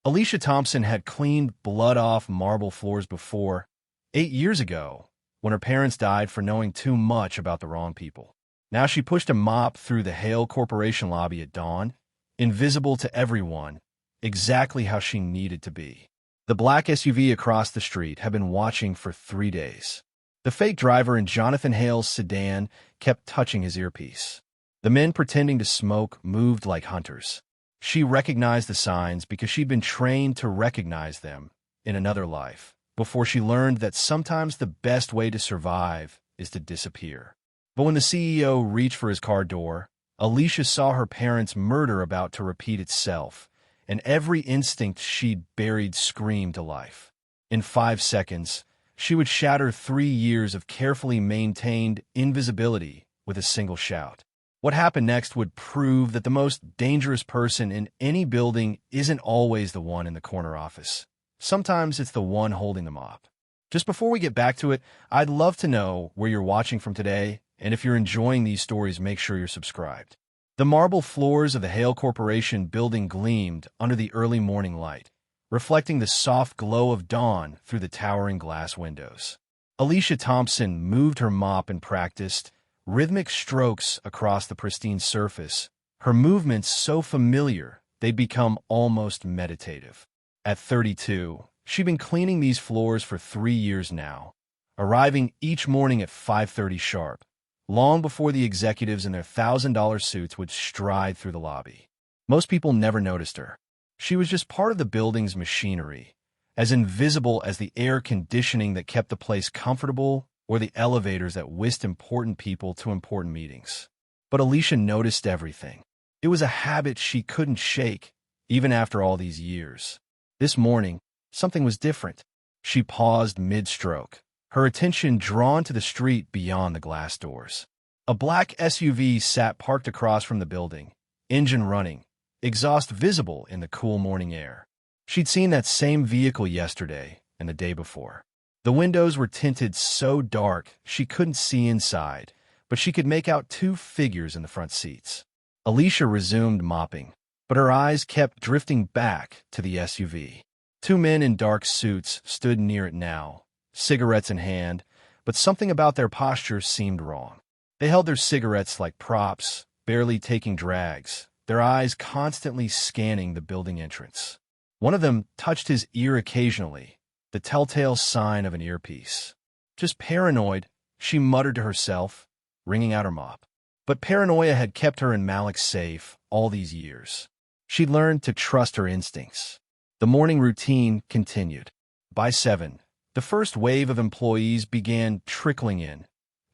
Alicia Thompson had cleaned blood off marble floors before, 8 years ago, when her parents died for knowing too much about the wrong people. Now she pushed a mop through the Vale Corporation lobby at dawn, invisible to everyone, exactly how she needed to be. The black SUV across the street had been watching for 3 days. The fake driver in Jonathan Hale's sedan kept touching his earpiece. The men pretending to smoke moved like hunters. She recognized the signs because she'd been trained to recognize them in another life, before she learned that sometimes the best way to survive is to disappear. But when the CEO reached for his car door, Alicia saw her parents' murder about to repeat itself, and every instinct she'd buried screamed to life. In 5 seconds, she would shatter 3 years of carefully maintained invisibility with a single shout. What happened next would prove that the most dangerous person in any building isn't always the one in the corner office. Sometimes it's the one holding the mop. Just before we get back to it, I'd love to know where you're watching from today, and if you're enjoying these stories, make sure you're subscribed. The marble floors of the Vale Corporation building gleamed under the early morning light, reflecting the soft glow of dawn through the towering glass windows. Alicia Thompson moved her mop and practiced rhythmic strokes across the pristine surface, her movements so familiar they'd become almost meditative. At 32, she'd been cleaning these floors for 3 years now, arriving each morning at 5:30 sharp, long before the executives in their $1,000 suits would stride through the lobby. Most people never noticed her. She was just part of the building's machinery, as invisible as the air conditioning that kept the place comfortable or the elevators that whisked important people to important meetings. But Alicia noticed everything. It was a habit she couldn't shake, even after all these years. This morning, something was different. She paused mid-stroke, her attention drawn to the street beyond the glass doors. A black SUV sat parked across from the building, engine running, exhaust visible in the cool morning air. She'd seen that same vehicle yesterday and the day before. The windows were tinted so dark she couldn't see inside, but she could make out 2 figures in the front seats. Alicia resumed mopping, but her eyes kept drifting back to the SUV. 2 men in dark suits stood near it now, cigarettes in hand, but something about their posture seemed wrong. They held their cigarettes like props, barely taking drags, their eyes constantly scanning the building entrance. One of them touched his ear occasionally, the telltale sign of an earpiece. Just paranoid, she muttered to herself, wringing out her mop. But paranoia had kept her and Malik safe all these years. She'd learned to trust her instincts. The morning routine continued. By 7, the first wave of employees began trickling in.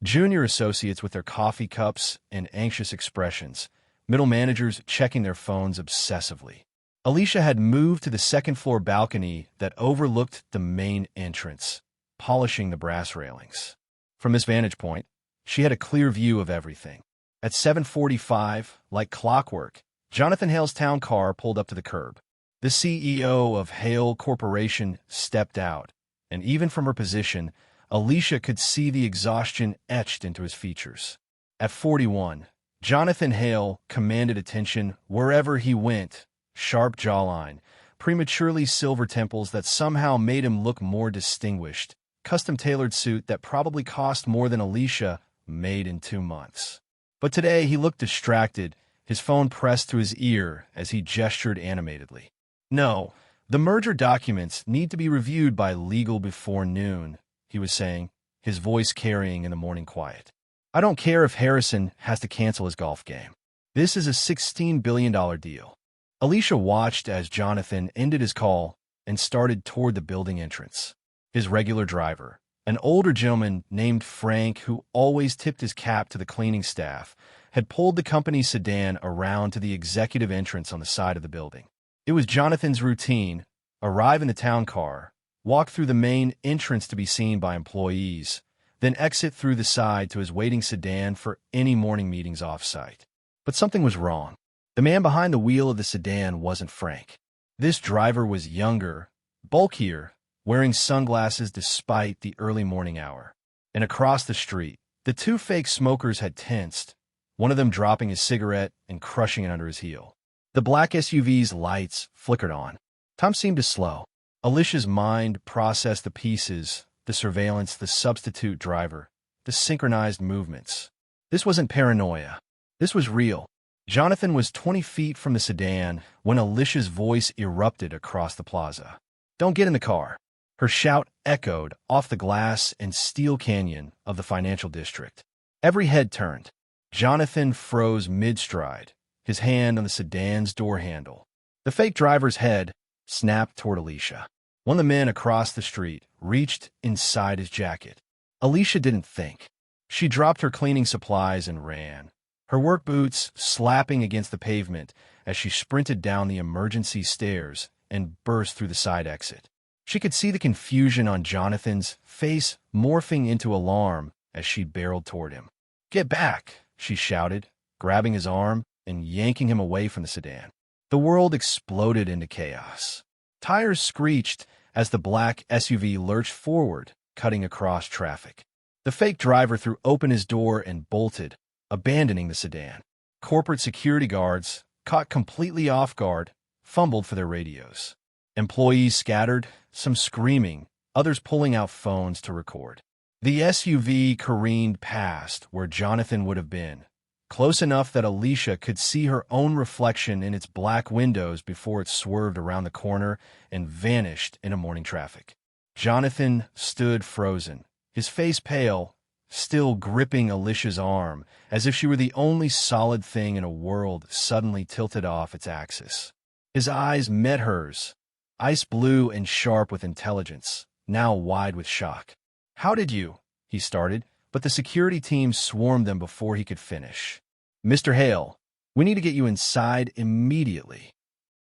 Junior associates with their coffee cups and anxious expressions, middle managers checking their phones obsessively. Alicia had moved to the second-floor balcony that overlooked the main entrance, polishing the brass railings. From this vantage point, she had a clear view of everything. At 7:45, like clockwork, Jonathan Hale's town car pulled up to the curb. The CEO of Vale Corporation stepped out, and even from her position, Alicia could see the exhaustion etched into his features. At 41, Jonathan Hale commanded attention wherever he went, sharp jawline, prematurely silver temples that somehow made him look more distinguished, custom-tailored suit that probably cost more than Alicia made in 2 months. But today he looked distracted, his phone pressed to his ear as he gestured animatedly. No, the merger documents need to be reviewed by legal before noon, he was saying, his voice carrying in the morning quiet. I don't care if Harrison has to cancel his golf game. This is a $16 billion deal. Alicia watched as Jonathan ended his call and started toward the building entrance. His regular driver, an older gentleman named Frank who always tipped his cap to the cleaning staff, had pulled the company's sedan around to the executive entrance on the side of the building. It was Jonathan's routine: arrive in the town car, walk through the main entrance to be seen by employees, then exit through the side to his waiting sedan for any morning meetings off-site. But something was wrong. The man behind the wheel of the sedan wasn't Frank. This driver was younger, bulkier, wearing sunglasses despite the early morning hour. And across the street, the 2 fake smokers had tensed, one of them dropping his cigarette and crushing it under his heel. The black SUV's lights flickered on. Time seemed to slow. Alicia's mind processed the pieces, the surveillance, the substitute driver, the synchronized movements. This wasn't paranoia. This was real. Jonathan was 20 feet from the sedan when Alicia's voice erupted across the plaza. "Don't get in the car." Her shout echoed off the glass and steel canyon of the financial district. Every head turned. Jonathan froze mid-stride, his hand on the sedan's door handle. The fake driver's head snapped toward Alicia. One of the men across the street reached inside his jacket. Alicia didn't think. She dropped her cleaning supplies and ran, her work boots slapping against the pavement as she sprinted down the emergency stairs and burst through the side exit. She could see the confusion on Jonathan's face morphing into alarm as she barreled toward him. "Get back," she shouted, grabbing his arm and yanking him away from the sedan. The world exploded into chaos. Tires screeched as the black SUV lurched forward, cutting across traffic. The fake driver threw open his door and bolted, abandoning the sedan. Corporate security guards, caught completely off guard, fumbled for their radios. Employees scattered, some screaming, others pulling out phones to record. The SUV careened past where Jonathan would have been, close enough that Alicia could see her own reflection in its black windows before it swerved around the corner and vanished into morning traffic. Jonathan stood frozen, his face pale, still gripping Alicia's arm, as if she were the only solid thing in a world suddenly tilted off its axis. His eyes met hers, ice blue and sharp with intelligence, now wide with shock. "How did you?" he started, but the security team swarmed them before he could finish. "Mr. Hale, we need to get you inside immediately.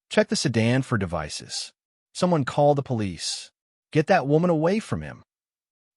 Check the sedan for devices. Someone call the police. Get that woman away from him."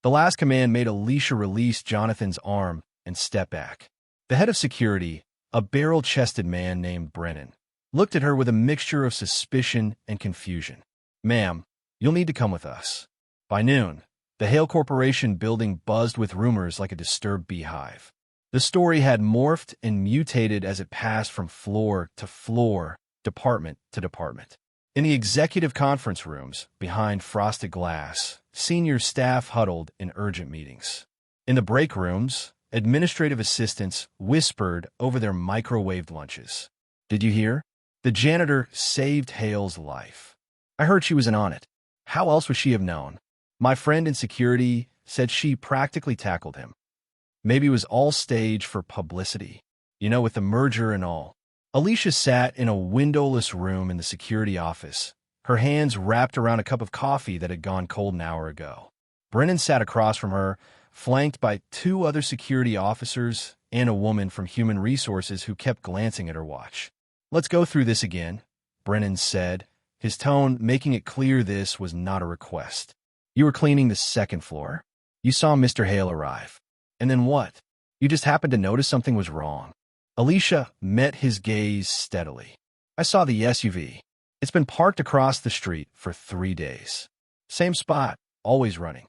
The last command made Alicia release Jonathan's arm and step back. The head of security, a barrel-chested man named Brennan, looked at her with a mixture of suspicion and confusion. "Ma'am, you'll need to come with us." By noon, the Hale Corporation building buzzed with rumors like a disturbed beehive. The story had morphed and mutated as it passed from floor to floor, department to department. In the executive conference rooms, behind frosted glass, senior staff huddled in urgent meetings. In the break rooms, administrative assistants whispered over their microwaved lunches. "Did you hear? The janitor saved Hale's life. I heard she was in on it. How else would she have known? My friend in security said she practically tackled him. Maybe it was all staged for publicity. You know, with the merger and all." Alicia sat in a windowless room in the security office, her hands wrapped around a cup of coffee that had gone cold an hour ago. Brennan sat across from her, flanked by two other security officers and a woman from Human Resources who kept glancing at her watch. "Let's go through this again," Brennan said, his tone making it clear this was not a request. "You were cleaning the second floor. You saw Mr. Hale arrive. And then what? You just happened to notice something was wrong." Alicia met his gaze steadily. "I saw the SUV. It's been parked across the street for 3 days. Same spot, always running.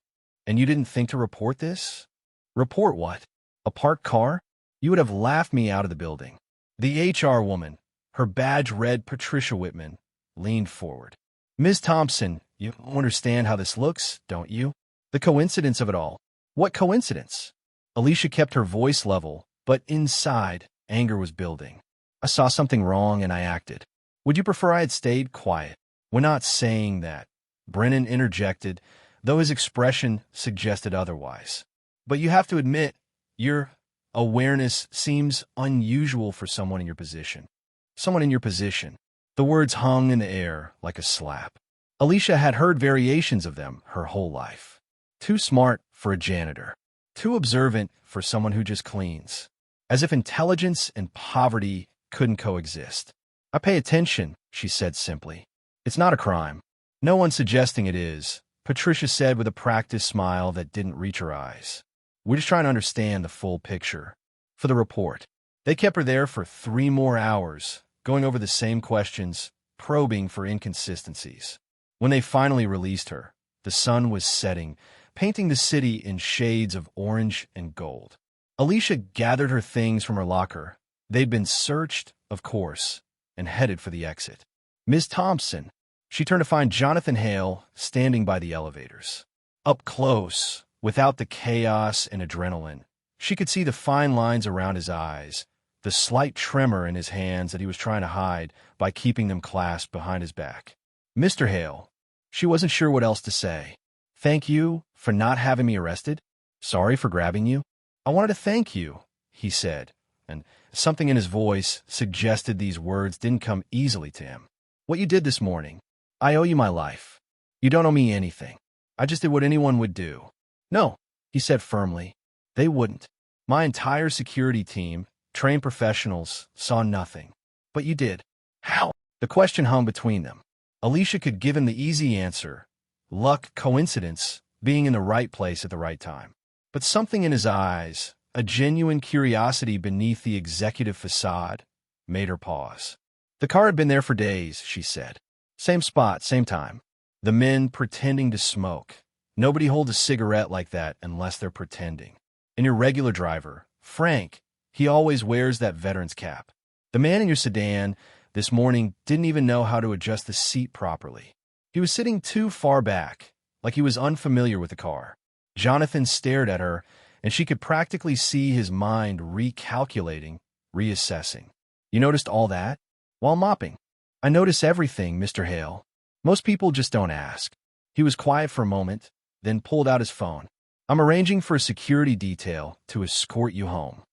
And you didn't think to report this?" "Report what? A parked car? You would have laughed me out of the building." The HR woman, her badge read Patricia Whitman, leaned forward. "Ms. Thompson, you understand how this looks, don't you? The coincidence of it all." "What coincidence?" Alicia kept her voice level, but inside, anger was building. "I saw something wrong and I acted. Would you prefer I had stayed quiet?" "We're not saying that," Brennan interjected, though his expression suggested otherwise. "But you have to admit, your awareness seems unusual for someone in your position." "Someone in your position." The words hung in the air like a slap. Alicia had heard variations of them her whole life. Too smart for a janitor. Too observant for someone who just cleans. As if intelligence and poverty couldn't coexist. "I pay attention," she said simply. "It's not a crime. No one's suggesting it is," Patricia said with a practiced smile that didn't reach her eyes. "We're just trying to understand the full picture. For the report." They kept her there for 3 more hours, going over the same questions, probing for inconsistencies. When they finally released her, the sun was setting, painting the city in shades of orange and gold. Alicia gathered her things from her locker. They'd been searched, of course, and headed for the exit. "Ms. Thompson," She turned to find Jonathan Hale standing by the elevators. Up close, without the chaos and adrenaline, she could see the fine lines around his eyes, the slight tremor in his hands that he was trying to hide by keeping them clasped behind his back. Mr. Hale. She wasn't sure what else to say. Thank you for not having me arrested. Sorry for grabbing you. I wanted to thank you, he said, and something in his voice suggested these words didn't come easily to him. What you did this morning. I owe you my life. You don't owe me anything. I just did what anyone would do. No, he said firmly. They wouldn't. My entire security team, trained professionals, saw nothing. But you did. How? The question hung between them. Alicia could give him the easy answer. Luck, coincidence, being in the right place at the right time. But something in his eyes, a genuine curiosity beneath the executive facade, made her pause. The car had been there for days, she said. Same spot, same time. The men pretending to smoke. Nobody holds a cigarette like that unless they're pretending. And your regular driver, Frank, he always wears that veteran's cap. The man in your sedan this morning didn't even know how to adjust the seat properly. He was sitting too far back, like he was unfamiliar with the car. Jonathan stared at her, and she could practically see his mind recalculating, reassessing. You noticed all that? While mopping. I notice everything, Mr. Hale. Most people just don't ask. He was quiet for a moment, then pulled out his phone. I'm arranging for a security detail to escort you home.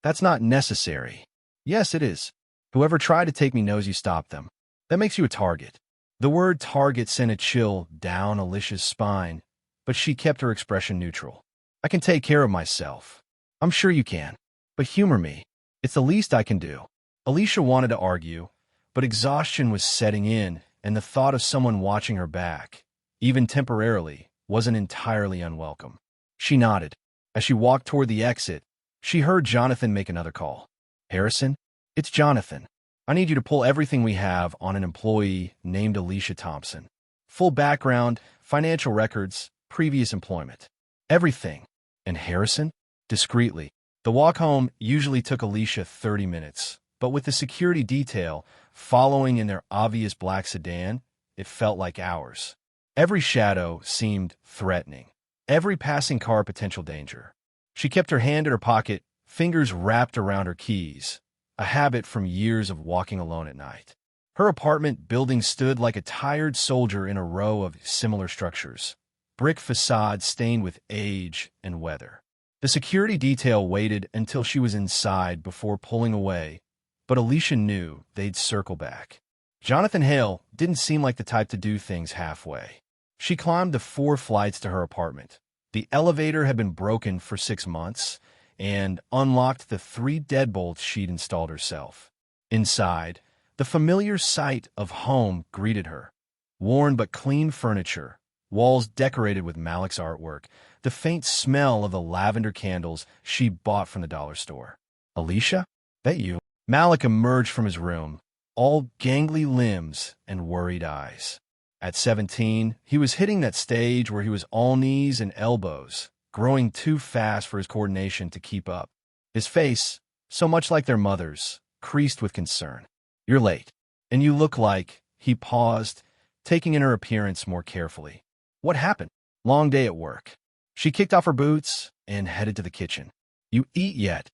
That's not necessary. Yes, it is. Whoever tried to take me knows you stopped them. That makes you a target. The word target sent a chill down Alicia's spine, but she kept her expression neutral. I can take care of myself. I'm sure you can. But humor me. It's the least I can do. Alicia wanted to argue, but exhaustion was setting in, and the thought of someone watching her back, even temporarily, wasn't entirely unwelcome. She nodded. As she walked toward the exit, she heard Jonathan make another call. Harrison, it's Jonathan. I need you to pull everything we have on an employee named Alicia Thompson. Full background, financial records, previous employment. Everything. And Harrison? Discreetly. The walk home usually took Alicia 30 minutes, but with the security detail following in their obvious black sedan, it felt like hours. Every shadow seemed threatening. Every passing car potential danger. She kept her hand in her pocket, fingers wrapped around her keys, a habit from years of walking alone at night. Her apartment building stood like a tired soldier in a row of similar structures, brick facades stained with age and weather. The security detail waited until she was inside before pulling away, but Alicia knew they'd circle back. Jonathan Hale didn't seem like the type to do things halfway. She climbed the 4 flights to her apartment. The elevator had been broken for 6 months and unlocked the 3 deadbolts she'd installed herself. Inside, the familiar sight of home greeted her. Worn but clean furniture, walls decorated with Malik's artwork, the faint smell of the lavender candles she bought from the dollar store. Alicia? That you? Malik emerged from his room, all gangly limbs and worried eyes. At 17, he was hitting that stage where he was all knees and elbows, growing too fast for his coordination to keep up. His face, so much like their mother's, creased with concern. You're late. And you look like, he paused, taking in her appearance more carefully. What happened? Long day at work. She kicked off her boots and headed to the kitchen. You eat yet?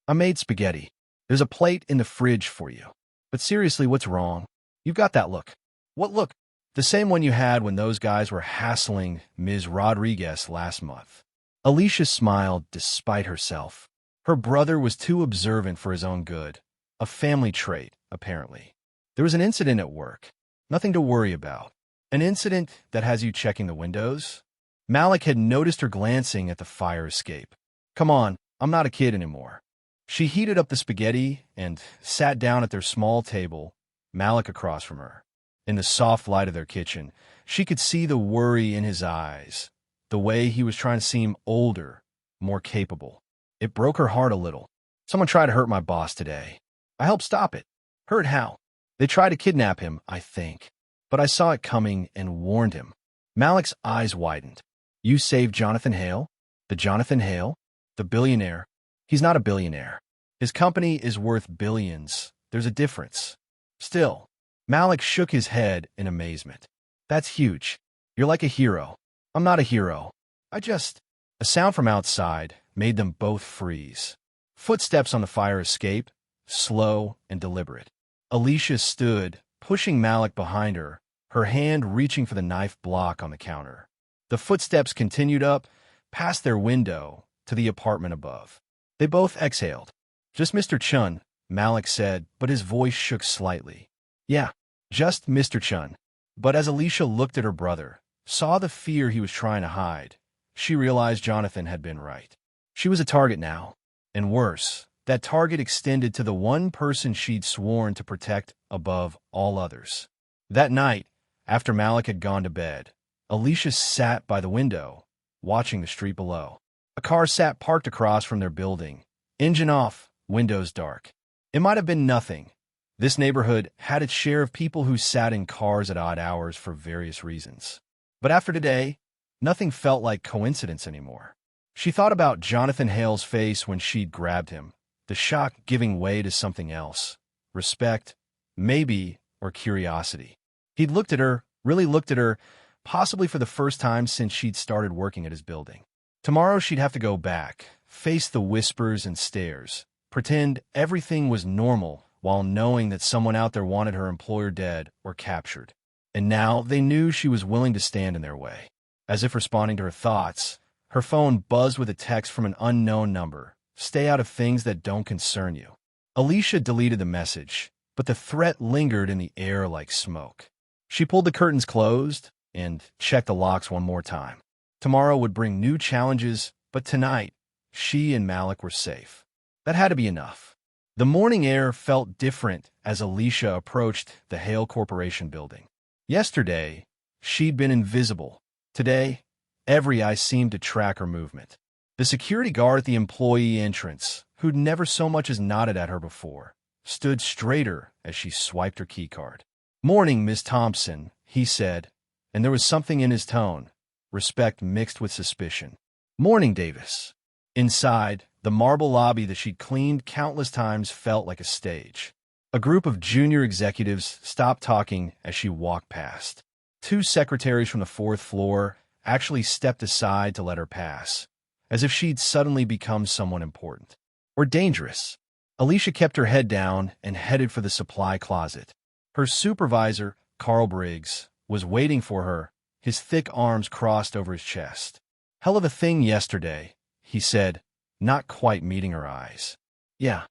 I made spaghetti. There's a plate in the fridge for you. But seriously, what's wrong? You've got that look. What look? The same one you had when those guys were hassling Ms. Rodriguez last month. Alicia smiled despite herself. Her brother was too observant for his own good. A family trait, apparently. There was an incident at work. Nothing to worry about. An incident that has you checking the windows? Malik had noticed her glancing at the fire escape. Come on, I'm not a kid anymore. She heated up the spaghetti and sat down at their small table, Malik across from her. In the soft light of their kitchen, she could see the worry in his eyes, the way he was trying to seem older, more capable. It broke her heart a little. Someone tried to hurt my boss today. I helped stop it. Hurt how? They tried to kidnap him, I think. But I saw it coming and warned him. Malik's eyes widened. You saved Jonathan Hale? The Jonathan Hale? The billionaire? He's not a billionaire. His company is worth billions. There's a difference. Still, Malik shook his head in amazement. That's huge. You're like a hero. I'm not a hero. I just... A sound from outside made them both freeze. Footsteps on the fire escape, slow and deliberate. Alicia stood, pushing Malik behind her, her hand reaching for the knife block on the counter. The footsteps continued up, past their window, to the apartment above. They both exhaled. Just Mr. Chun, Malik said, but his voice shook slightly. Yeah, just Mr. Chun. But as Alicia looked at her brother, saw the fear he was trying to hide, she realized Jonathan had been right. She was a target now. And worse, that target extended to the one person she'd sworn to protect above all others. That night, after Malik had gone to bed, Alicia sat by the window, watching the street below. A car sat parked across from their building, engine off, windows dark. It might have been nothing. This neighborhood had its share of people who sat in cars at odd hours for various reasons. But after today, nothing felt like coincidence anymore. She thought about Jonathan Hale's face when she'd grabbed him, the shock giving way to something else. Respect, maybe, or curiosity. He'd looked at her, really looked at her, possibly for the first time since she'd started working at his building. Tomorrow she'd have to go back, face the whispers and stares, pretend everything was normal while knowing that someone out there wanted her employer dead or captured. And now they knew she was willing to stand in their way. As if responding to her thoughts, her phone buzzed with a text from an unknown number. Stay out of things that don't concern you. Alicia deleted the message, but the threat lingered in the air like smoke. She pulled the curtains closed and checked the locks one more time. Tomorrow would bring new challenges, but tonight, she and Malik were safe. That had to be enough. The morning air felt different as Alicia approached the Hale Corporation building. Yesterday, she'd been invisible. Today, every eye seemed to track her movement. The security guard at the employee entrance, who'd never so much as nodded at her before, stood straighter as she swiped her keycard. "Morning, Miss Thompson," he said, and there was something in his tone, respect mixed with suspicion. "Morning, Davis." Inside, the marble lobby that she'd cleaned countless times felt like a stage. A group of junior executives stopped talking as she walked past. Two secretaries from the fourth floor actually stepped aside to let her pass, as if she'd suddenly become someone important. Or dangerous. Alicia kept her head down and headed for the supply closet. Her supervisor, Carl Briggs, was waiting for her, his thick arms crossed over his chest. "Hell of a thing yesterday," he said, not quite meeting her eyes. "Yeah.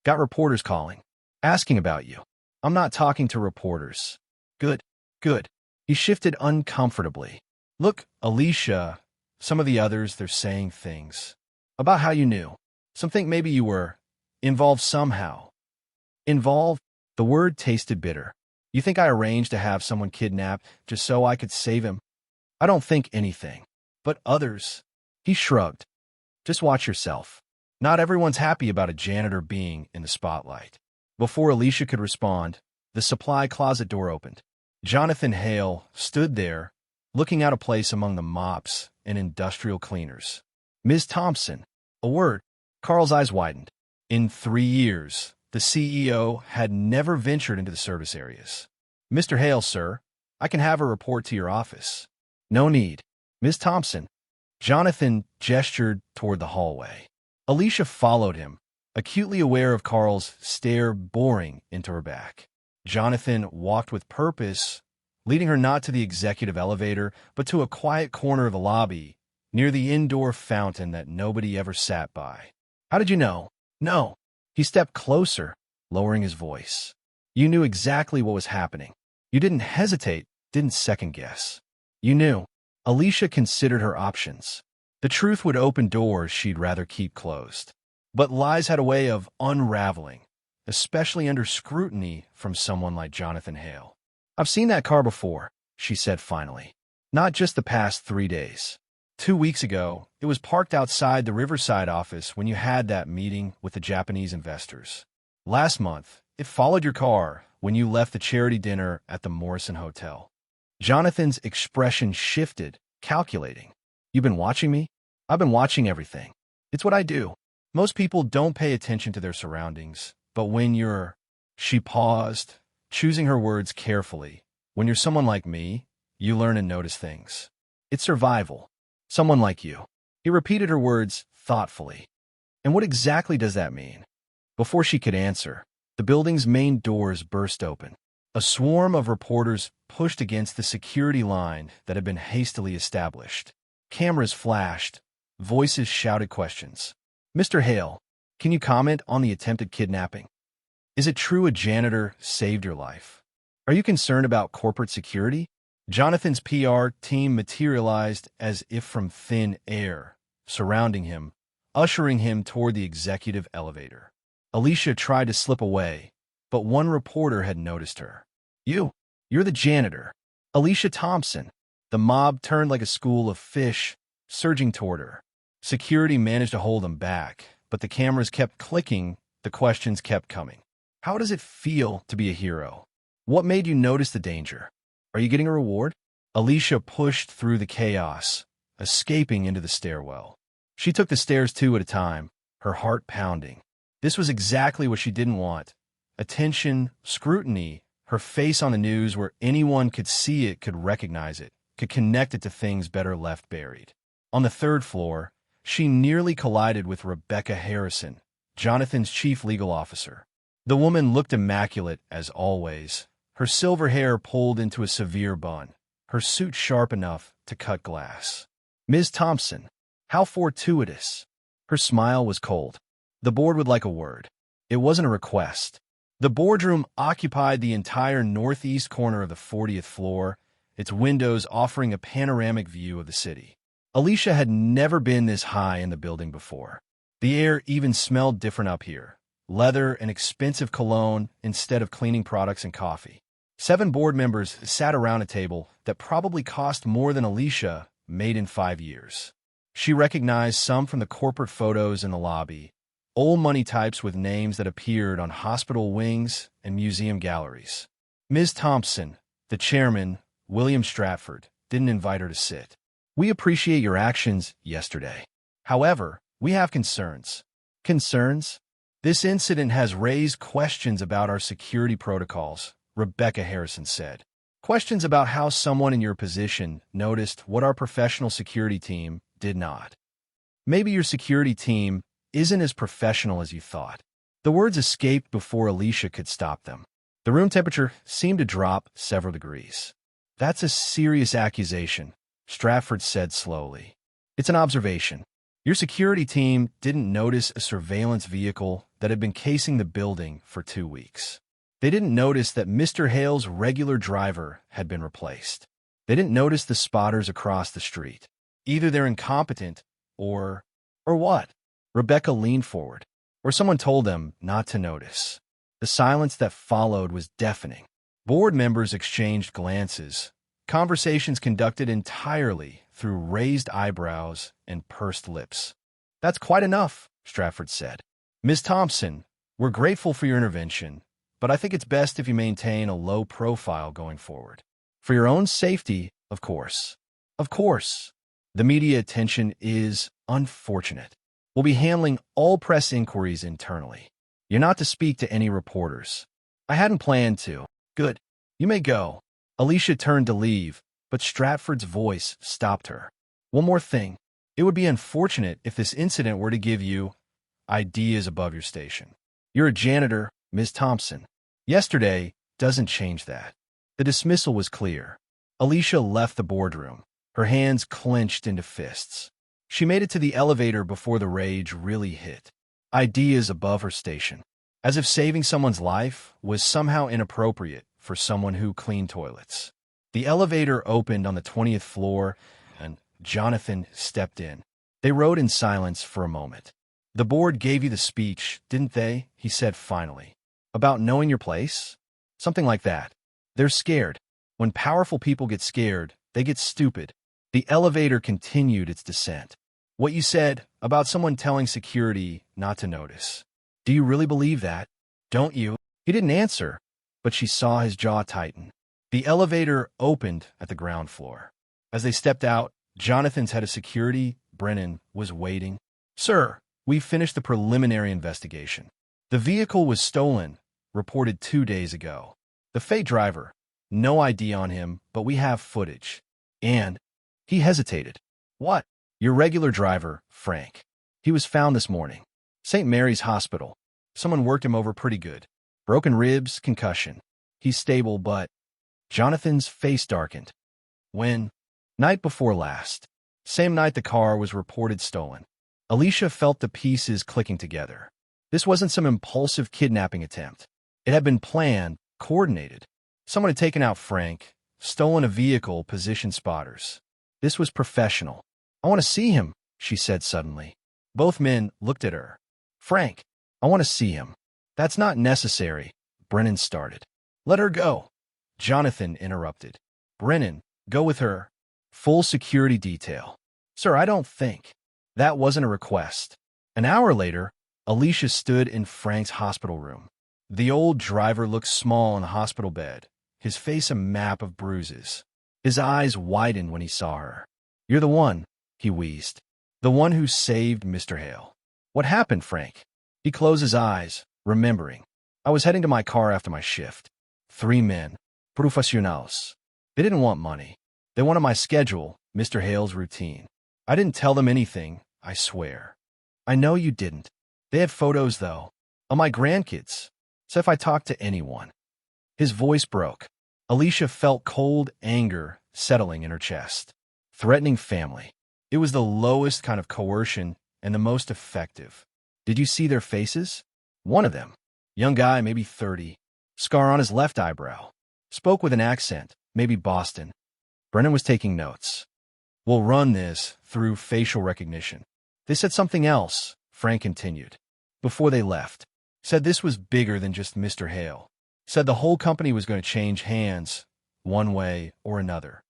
Got reporters calling. Asking about you." "I'm not talking to reporters." Good. He shifted uncomfortably. "Look, Alicia, some of the others, they're saying things. About how you knew. Some think maybe you were involved somehow." Involved? The word tasted bitter. "You think I arranged to have someone kidnapped just so I could save him?" "I don't think anything. But others..." He shrugged. "Just watch yourself. Not everyone's happy about a janitor being in the spotlight." Before Alicia could respond, the supply closet door opened. Jonathan Hale stood there, looking out of place among the mops and industrial cleaners. "Ms. Thompson." A word. Carl's eyes widened. In 3 years, the CEO had never ventured into the service areas. "Mr. Hale, sir, I can have a report to your office." "No need." "Ms. Thompson." Jonathan gestured toward the hallway. Alicia followed him, acutely aware of Carl's stare boring into her back. Jonathan walked with purpose, leading her not to the executive elevator, but to a quiet corner of the lobby, near the indoor fountain that nobody ever sat by. "How did you know?" "No." He stepped closer, lowering his voice. "You knew exactly what was happening. You didn't hesitate, didn't second-guess. You knew." Alicia considered her options. The truth would open doors she'd rather keep closed. But lies had a way of unraveling, especially under scrutiny from someone like Jonathan Hale. "I've seen that car before," she said finally. "Not just the past 3 days. 2 weeks ago, it was parked outside the Riverside office when you had that meeting with the Japanese investors. Last month, it followed your car when you left the charity dinner at the Morrison Hotel." Jonathan's expression shifted, calculating. "You've been watching me?" "I've been watching everything. It's what I do. Most people don't pay attention to their surroundings, but when you're..." She paused, choosing her words carefully. When you're someone like me, you learn and notice things. It's survival. Someone like you. He repeated her words thoughtfully. And what exactly does that mean? Before she could answer, the building's main doors burst open. A swarm of reporters pushed against the security line that had been hastily established. Cameras flashed. Voices shouted questions. Mr. Hale, can you comment on the attempted kidnapping? Is it true a janitor saved your life? Are you concerned about corporate security? Jonathan's PR team materialized as if from thin air, surrounding him, ushering him toward the executive elevator. Alicia tried to slip away, but one reporter had noticed her. You're the janitor. Alicia Thompson. The mob turned like a school of fish, surging toward her. Security managed to hold them back, but the cameras kept clicking, the questions kept coming. How does it feel to be a hero? What made you notice the danger? Are you getting a reward? Alicia pushed through the chaos, escaping into the stairwell. She took the stairs 2 at a time, her heart pounding. This was exactly what she didn't want. Attention, scrutiny, her face on the news where anyone could see it, could recognize it, could connect it to things better left buried. On the 3rd floor, she nearly collided with Rebecca Harrison, Jonathan's chief legal officer. The woman looked immaculate, as always, her silver hair pulled into a severe bun, her suit sharp enough to cut glass. Ms. Thompson, how fortuitous. Her smile was cold. The board would like a word. It wasn't a request. The boardroom occupied the entire northeast corner of the 40th floor, its windows offering a panoramic view of the city. Alicia had never been this high in the building before. The air even smelled different up here. Leather and expensive cologne instead of cleaning products and coffee. 7 board members sat around a table that probably cost more than Alicia made in 5 years. She recognized some from the corporate photos in the lobby, old money types with names that appeared on hospital wings and museum galleries. Ms. Thompson, the chairman, William Stratford, didn't invite her to sit. We appreciate your actions yesterday. However, we have concerns. Concerns? This incident has raised questions about our security protocols, Rebecca Harrison said. Questions about how someone in your position noticed what our professional security team did not. Maybe your security team isn't as professional as you thought. The words escaped before Alicia could stop them. The room temperature seemed to drop several degrees. That's a serious accusation, Stratford said slowly. It's an observation. Your security team didn't notice a surveillance vehicle that had been casing the building for 2 weeks. They didn't notice that Mr. Hale's regular driver had been replaced. They didn't notice the spotters across the street. Either they're incompetent or what? Rebecca leaned forward, or someone told them not to notice. The silence that followed was deafening. Board members exchanged glances, conversations conducted entirely through raised eyebrows and pursed lips. That's quite enough, Stratford said. Ms. Thompson, we're grateful for your intervention, but I think it's best if you maintain a low profile going forward. For your own safety, of course. Of course. The media attention is unfortunate. We'll be handling all press inquiries internally. You're not to speak to any reporters. I hadn't planned to. Good. You may go. Alicia turned to leave, but Stratford's voice stopped her. One more thing. It would be unfortunate if this incident were to give you ideas above your station. You're a janitor, Ms. Thompson. Yesterday doesn't change that. The dismissal was clear. Alicia left the boardroom, her hands clenched into fists. She made it to the elevator before the rage really hit. Ideas above her station. As if saving someone's life was somehow inappropriate for someone who cleaned toilets. The elevator opened on the 20th floor, and Jonathan stepped in. They rode in silence for a moment. The board gave you the speech, didn't they? He said finally. About knowing your place? Something like that. They're scared. When powerful people get scared, they get stupid. The elevator continued its descent. What you said about someone telling security not to notice. Do you really believe that? Don't you? He didn't answer, but she saw his jaw tighten. The elevator opened at the ground floor. As they stepped out, Jonathan's head of security, Brennan, was waiting. Sir, we've finished the preliminary investigation. The vehicle was stolen, reported 2 days ago. The fake driver. No ID on him, but we have footage. And he hesitated. What? Your regular driver, Frank. He was found this morning. St. Mary's Hospital. Someone worked him over pretty good. Broken ribs, concussion. He's stable, but... Jonathan's face darkened. When? Night before last. Same night the car was reported stolen. Alicia felt the pieces clicking together. This wasn't some impulsive kidnapping attempt. It had been planned, coordinated. Someone had taken out Frank, stolen a vehicle, positioned spotters. This was professional. I want to see him, she said suddenly. Both men looked at her. Frank, I want to see him. That's not necessary, Brennan started. Let her go. Jonathan interrupted. Brennan, go with her. Full security detail. Sir, I don't think. That wasn't a request. An hour later, Alicia stood in Frank's hospital room. The old driver looked small in the hospital bed, his face a map of bruises. His eyes widened when he saw her. You're the one, he wheezed. The one who saved Mr. Hale. What happened, Frank? He closed his eyes, remembering. I was heading to my car after my shift. 3 men, professionals. They didn't want money. They wanted my schedule, Mr. Hale's routine. I didn't tell them anything, I swear. I know you didn't. They had photos, though, of my grandkids. So if I talked to anyone. His voice broke. Alicia felt cold anger settling in her chest. Threatening family. It was the lowest kind of coercion and the most effective. Did you see their faces? One of them, young guy, maybe 30, scar on his left eyebrow. Spoke with an accent, maybe Boston. Brennan was taking notes. We'll run this through facial recognition. They said something else, Frank continued. Before they left. Said this was bigger than just Mr. Hale. Said the whole company was going to change hands, one way or another.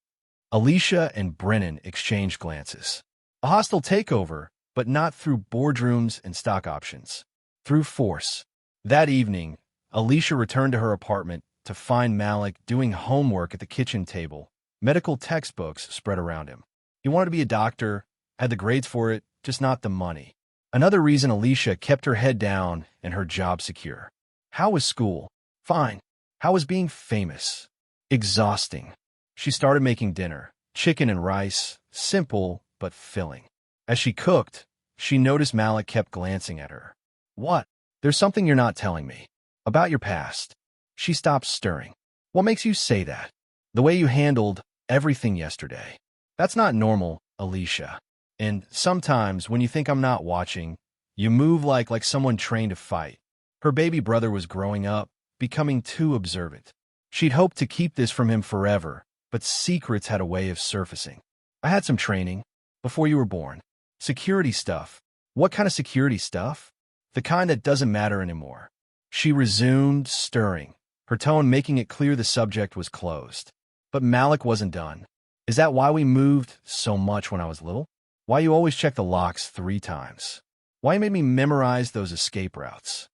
Alicia and Brennan exchanged glances. A hostile takeover, but not through boardrooms and stock options. Through force. That evening, Alicia returned to her apartment to find Malik doing homework at the kitchen table, medical textbooks spread around him. He wanted to be a doctor, had the grades for it, just not the money. Another reason Alicia kept her head down and her job secure. How was school? Fine. How was being famous? Exhausting. She started making dinner, chicken and rice, simple but filling. As she cooked, she noticed Malik kept glancing at her. What? There's something you're not telling me. About your past. She stopped stirring. What makes you say that? The way you handled everything yesterday. That's not normal, Alicia. And sometimes, when you think I'm not watching, you move like someone trained to fight. Her baby brother was growing up, becoming too observant. She'd hoped to keep this from him forever, but secrets had a way of surfacing. I had some training, before you were born. Security stuff. What kind of security stuff? The kind that doesn't matter anymore. She resumed, stirring, her tone making it clear the subject was closed. But Malik wasn't done. Is that why we moved so much when I was little? Why you always check the locks 3 times? Why you made me memorize those escape routes?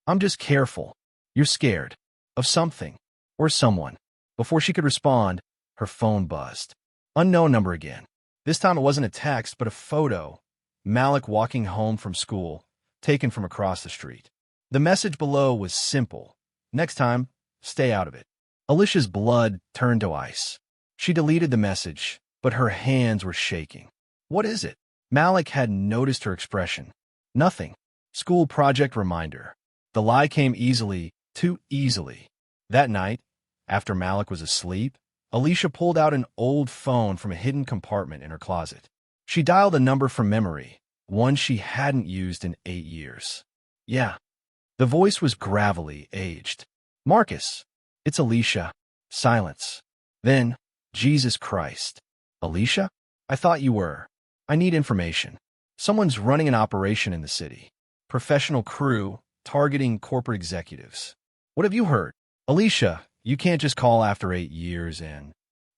I'm just careful. You're scared. Of something. Or someone. Before she could respond, her phone buzzed. Unknown number again. This time it wasn't a text, but a photo. Malik walking home from school, taken from across the street. The message below was simple. Next time, stay out of it. Alicia's blood turned to ice. She deleted the message, but her hands were shaking. What is it? Malik had noticed her expression. Nothing. School project reminder. The lie came easily, too easily. That night, after Malik was asleep, Alicia pulled out an old phone from a hidden compartment in her closet. She dialed a number from memory, one she hadn't used in 8 years. Yeah. The voice was gravelly, aged. Marcus. It's Alicia. Silence. Then, Jesus Christ. Alicia? I thought you were. I need information. Someone's running an operation in the city. Professional crew, targeting corporate executives. What have you heard? Alicia, you can't just call after 8 years and...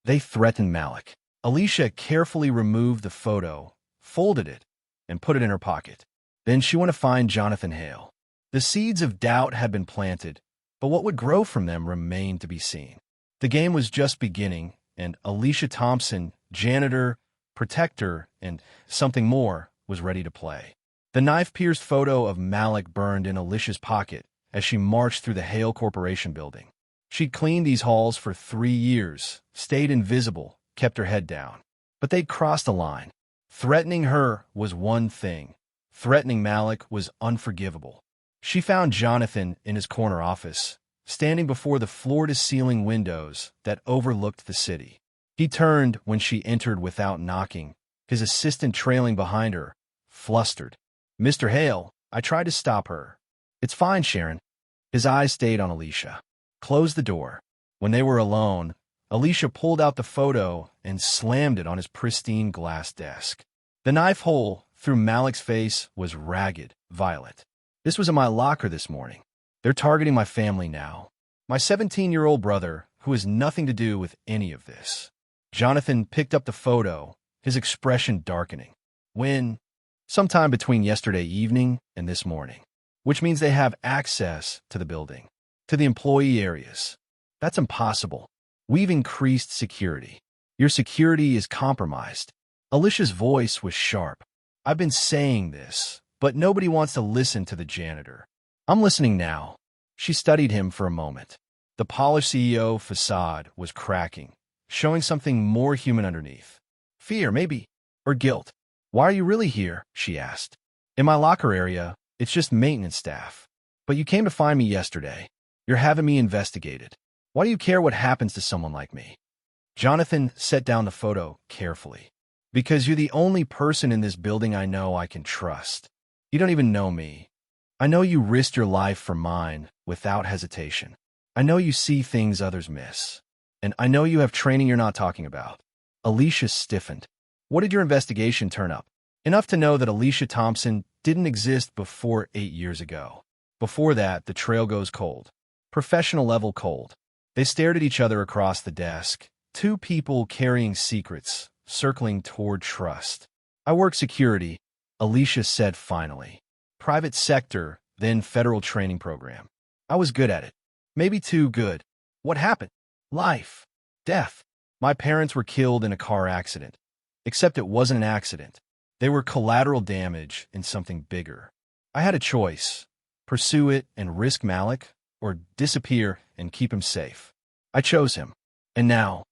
They threatened Malik. Alicia carefully removed the photo, folded it, and put it in her pocket. Then she went to find Jonathan Hale. The seeds of doubt had been planted, but what would grow from them remained to be seen. The game was just beginning, and Alicia Thompson, janitor, protector, and something more, was ready to play. The knife-pierced photo of Malik burned in Alicia's pocket as she marched through the Hale Corporation building. She'd cleaned these halls for 3 years, stayed invisible, kept her head down. But they'd crossed a line. Threatening her was one thing. Threatening Malik was unforgivable. She found Jonathan in his corner office, standing before the floor-to-ceiling windows that overlooked the city. He turned when she entered without knocking, his assistant trailing behind her, flustered. "Mr. Hale, I tried to stop her." "It's fine, Sharon." His eyes stayed on Alicia. "Close the door." When they were alone, Alicia pulled out the photo and slammed it on his pristine glass desk. The knife hole through Malik's face was ragged, violet. "This was in my locker this morning. They're targeting my family now. My 17-year-old brother, who has nothing to do with any of this." Jonathan picked up the photo, his expression darkening. "When?" "Sometime between yesterday evening and this morning. Which means they have access to the building, to the employee areas." "That's impossible. We've increased security. Your security is compromised." Alicia's voice was sharp. "I've been saying this, but nobody wants to listen to the janitor." "I'm listening now." She studied him for a moment. The polished CEO facade was cracking, showing something more human underneath. "Fear, maybe, or guilt." "Why are you really here?" she asked. "In my locker area, it's just maintenance staff. But you came to find me yesterday. You're having me investigated. Why do you care what happens to someone like me?" Jonathan set down the photo carefully. "Because you're the only person in this building I know I can trust. You don't even know me. I know you risked your life for mine without hesitation. I know you see things others miss. And I know you have training you're not talking about." Alicia stiffened. "What did your investigation turn up?" "Enough to know that Alicia Thompson didn't exist before 8 years ago. Before that, the trail goes cold. Professional level cold." They stared at each other across the desk, two people carrying secrets, circling toward trust. "I work security," Alicia said finally. "Private sector, then federal training program. I was good at it. Maybe too good." "What happened?" "Life. Death. My parents were killed in a car accident. Except it wasn't an accident. They were collateral damage in something bigger. I had a choice. Pursue it and risk Malik, or disappear and keep him safe. I chose him. And now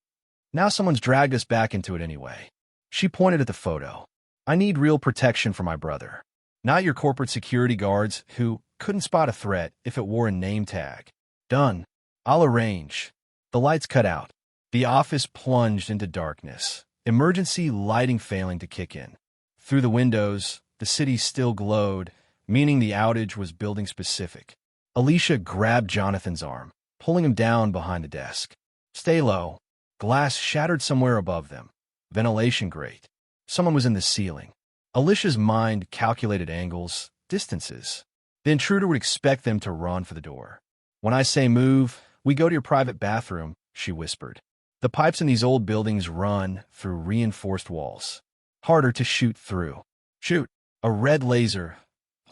someone's dragged us back into it anyway." She pointed at the photo. "I need real protection for my brother. Not your corporate security guards who couldn't spot a threat if it wore a name tag." "Done. I'll arrange." The lights cut out. The office plunged into darkness, emergency lighting failing to kick in. Through the windows, the city still glowed, meaning the outage was building-specific. Alicia grabbed Jonathan's arm, pulling him down behind the desk. "Stay low." Glass shattered somewhere above them. Ventilation grate. Someone was in the ceiling. Alicia's mind calculated angles, distances. The intruder would expect them to run for the door. "When I say move, we go to your private bathroom," she whispered. "The pipes in these old buildings run through reinforced walls. Harder to shoot through." "Shoot." A red laser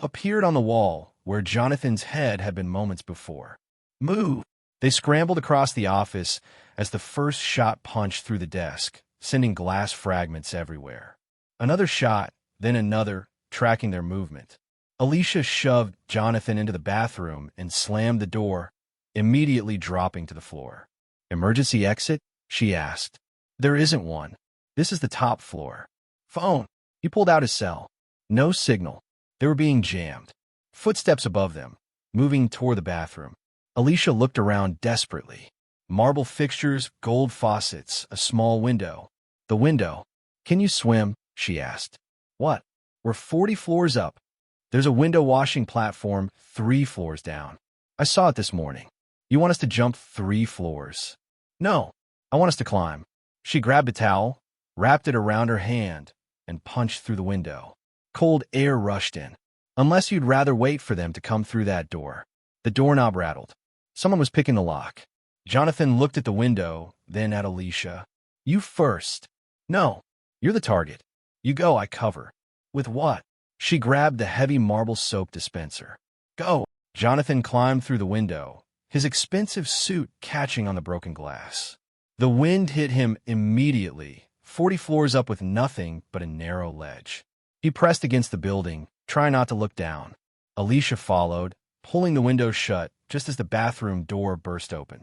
appeared on the wall where Jonathan's head had been moments before. "Move." They scrambled across the office as the first shot punched through the desk, sending glass fragments everywhere. Another shot, then another, tracking their movement. Alicia shoved Jonathan into the bathroom and slammed the door, immediately dropping to the floor. "Emergency exit?" she asked. "There isn't one. This is the top floor." "Phone." He pulled out his cell. No signal. They were being jammed. Footsteps above them, moving toward the bathroom. Alicia looked around desperately. Marble fixtures, gold faucets, a small window. The window. "Can you swim?" she asked. "What?" "We're 40 floors up. There's a window washing platform 3 floors down. I saw it this morning. You want us to jump 3 floors?" "No, I want us to climb." She grabbed a towel, wrapped it around her hand, and punched through the window. Cold air rushed in. "Unless you'd rather wait for them to come through that door." The doorknob rattled. Someone was picking the lock. Jonathan looked at the window, then at Alicia. "You first." "No, you're the target. You go, I cover." "With what?" She grabbed the heavy marble soap dispenser. "Go." Jonathan climbed through the window, his expensive suit catching on the broken glass. The wind hit him immediately, 40 floors up with nothing but a narrow ledge. He pressed against the building, trying not to look down. Alicia followed, pulling the window shut just as the bathroom door burst open.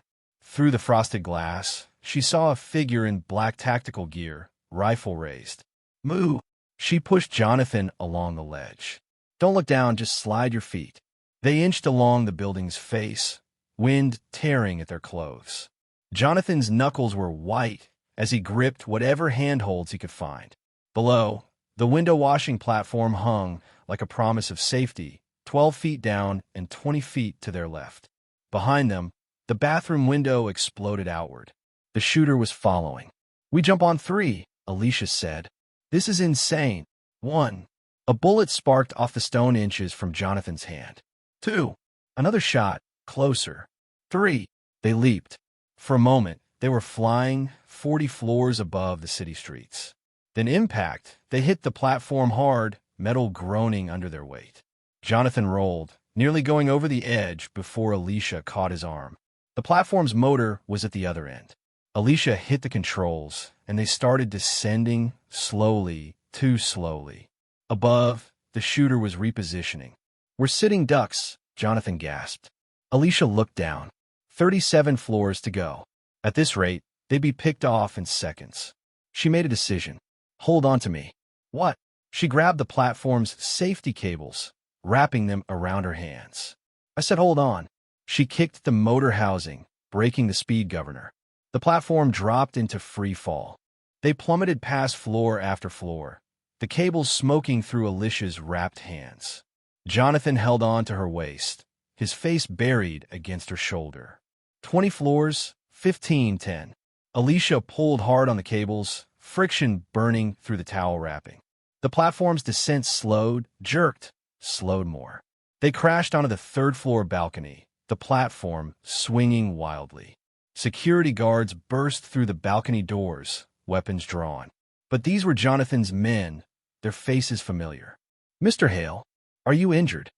Through the frosted glass, she saw a figure in black tactical gear, rifle raised. "Moo!" She pushed Jonathan along the ledge. "Don't look down, just slide your feet." They inched along the building's face, wind tearing at their clothes. Jonathan's knuckles were white as he gripped whatever handholds he could find. Below, the window washing platform hung like a promise of safety, 12 feet down and 20 feet to their left. Behind them, the bathroom window exploded outward. The shooter was following. "We jump on 3, Alicia said. "This is insane." 1. A bullet sparked off the stone inches from Jonathan's hand. 2. Another shot, closer. 3. They leaped. For a moment, they were flying 40 floors above the city streets. Then impact, they hit the platform hard, metal groaning under their weight. Jonathan rolled, nearly going over the edge before Alicia caught his arm. The platform's motor was at the other end. Alicia hit the controls, and they started descending slowly, too slowly. Above, the shooter was repositioning. "We're sitting ducks," Jonathan gasped. Alicia looked down. 37 floors to go. At this rate, they'd be picked off in seconds. She made a decision. "Hold on to me." "What?" She grabbed the platform's safety cables, wrapping them around her hands. "I said hold on." She kicked the motor housing, breaking the speed governor. The platform dropped into free fall. They plummeted past floor after floor, the cables smoking through Alicia's wrapped hands. Jonathan held on to her waist, his face buried against her shoulder. 20 floors, 15, 10. Alicia pulled hard on the cables, friction burning through the towel wrapping. The platform's descent slowed, jerked, slowed more. They crashed onto the third-floor balcony, the platform swinging wildly. Security guards burst through the balcony doors, weapons drawn. But these were Jonathan's men, their faces familiar. "Mr. Hale, are you injured?"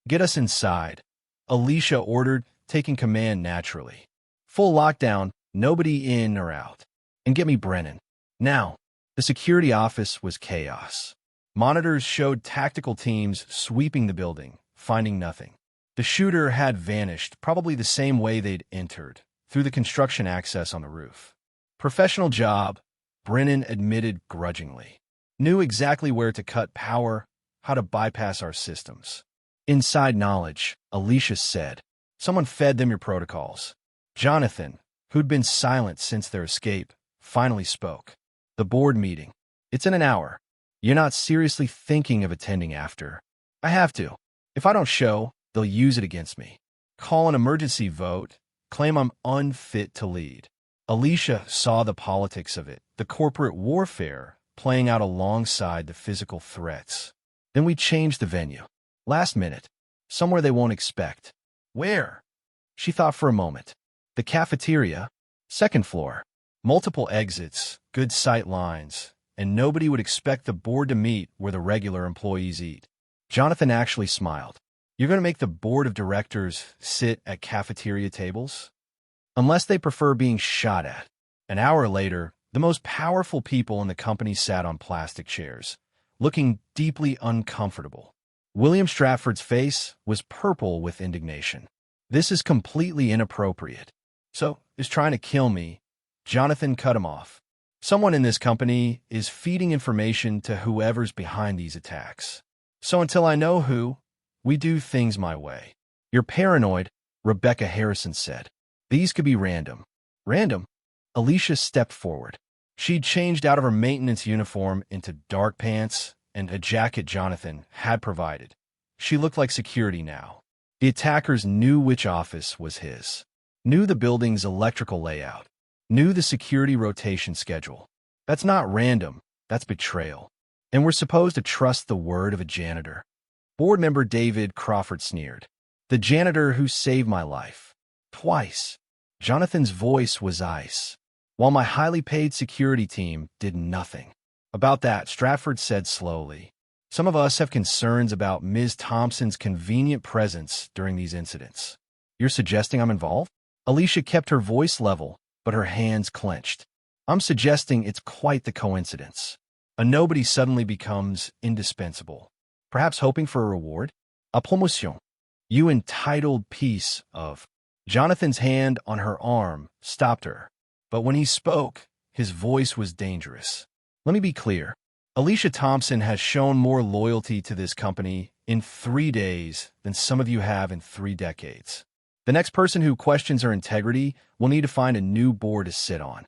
"Get us inside," Alicia ordered, taking command naturally. "Full lockdown, nobody in or out. And get me Brennan. Now." The security office was chaos. Monitors showed tactical teams sweeping the building, finding nothing. The shooter had vanished, probably the same way they'd entered, through the construction access on the roof. "Professional job," Brennan admitted grudgingly. "Knew exactly where to cut power, how to bypass our systems." "Inside knowledge," Alicia said. "Someone fed them your protocols." Jonathan, who'd been silent since their escape, finally spoke. "The board meeting. It's in an hour. You're not seriously thinking of attending after?" "I have to. If I don't show, they'll use it against me. Call an emergency vote, claim I'm unfit to lead." Alicia saw the politics of it, the corporate warfare playing out alongside the physical threats. "Then we changed the venue. Last minute. Somewhere they won't expect." "Where?" She thought for a moment. "The cafeteria. Second floor. Multiple exits, good sight lines, and nobody would expect the board to meet where the regular employees eat." Jonathan actually smiled. "You're going to make the board of directors sit at cafeteria tables?" "Unless they prefer being shot at." An hour later, the most powerful people in the company sat on plastic chairs, looking deeply uncomfortable. William Stratford's face was purple with indignation. "This is completely inappropriate." "So, is trying to kill me." Jonathan cut him off. "Someone in this company is feeding information to whoever's behind these attacks. So until I know who, we do things my way." "You're paranoid," Rebecca Harrison said. "These could be random." "Random?" Alicia stepped forward. She'd changed out of her maintenance uniform into dark pants and a jacket Jonathan had provided. She looked like security now. The attackers knew which office was his, knew the building's electrical layout, knew the security rotation schedule. That's not random, that's betrayal. And we're supposed to trust the word of a janitor. Board member David Crawford sneered. "The janitor who saved my life. Twice." Jonathan's voice was ice. "While my highly paid security team did nothing." "About that," Stratford said slowly, "some of us have concerns about Ms. Thompson's convenient presence during these incidents." "You're suggesting I'm involved?" Alicia kept her voice level, but her hands clenched. "I'm suggesting it's quite the coincidence. A nobody suddenly becomes indispensable. Perhaps hoping for a reward? A promotion. You entitled piece of..." Jonathan's hand on her arm stopped her. But when he spoke, his voice was dangerous. Let me be clear. Alicia Thompson has shown more loyalty to this company in 3 days than some of you have in 3 decades. The next person who questions her integrity will need to find a new board to sit on.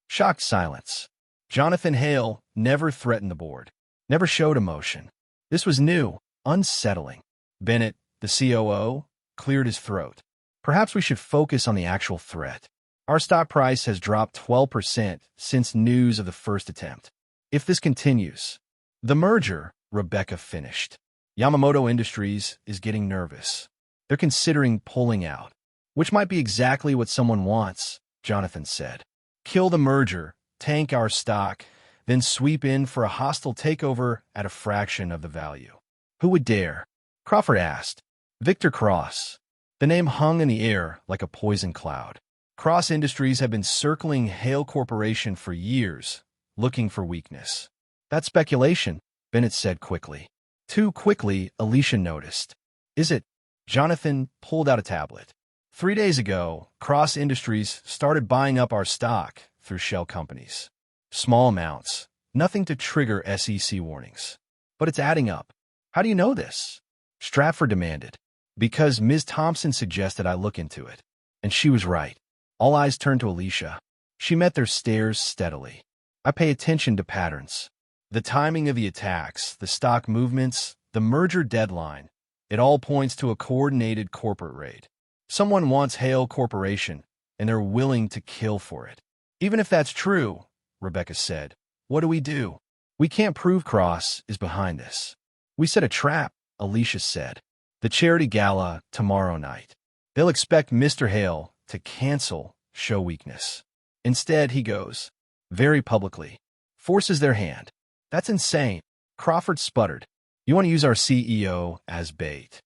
Shocked silence. Jonathan Hale never threatened the board, never showed emotion. This was new, unsettling. Bennett, the COO, cleared his throat. Perhaps we should focus on the actual threat. Our stock price has dropped 12% since news of the first attempt. If this continues, the merger, Rebecca finished. Yamamoto Industries is getting nervous. They're considering pulling out, which might be exactly what someone wants, Jonathan said. Kill the merger, tank our stock, then sweep in for a hostile takeover at a fraction of the value. Who would dare? Crawford asked. Victor Cross. The name hung in the air like a poison cloud. Cross Industries had been circling Hale Corporation for years, looking for weakness. That's speculation, Bennett said quickly. Too quickly, Alicia noticed. Is it? Jonathan pulled out a tablet. 3 days ago, Cross Industries started buying up our stock through shell companies. Small amounts, nothing to trigger SEC warnings. But it's adding up. How do you know this? Stratford demanded. Because Ms. Thompson suggested I look into it. And she was right. All eyes turned to Alicia. She met their stares steadily. I pay attention to patterns. The timing of the attacks, the stock movements, the merger deadline, it all points to a coordinated corporate raid. Someone wants Hale Corporation, and they're willing to kill for it. Even if that's true, Rebecca said, what do we do? We can't prove Cross is behind this. We set a trap, Alicia said. The charity gala tomorrow night. They'll expect Mr. Hale to cancel show weakness. Instead, he goes, very publicly, forces their hand. That's insane. Crawford sputtered. You want to use our CEO as bait?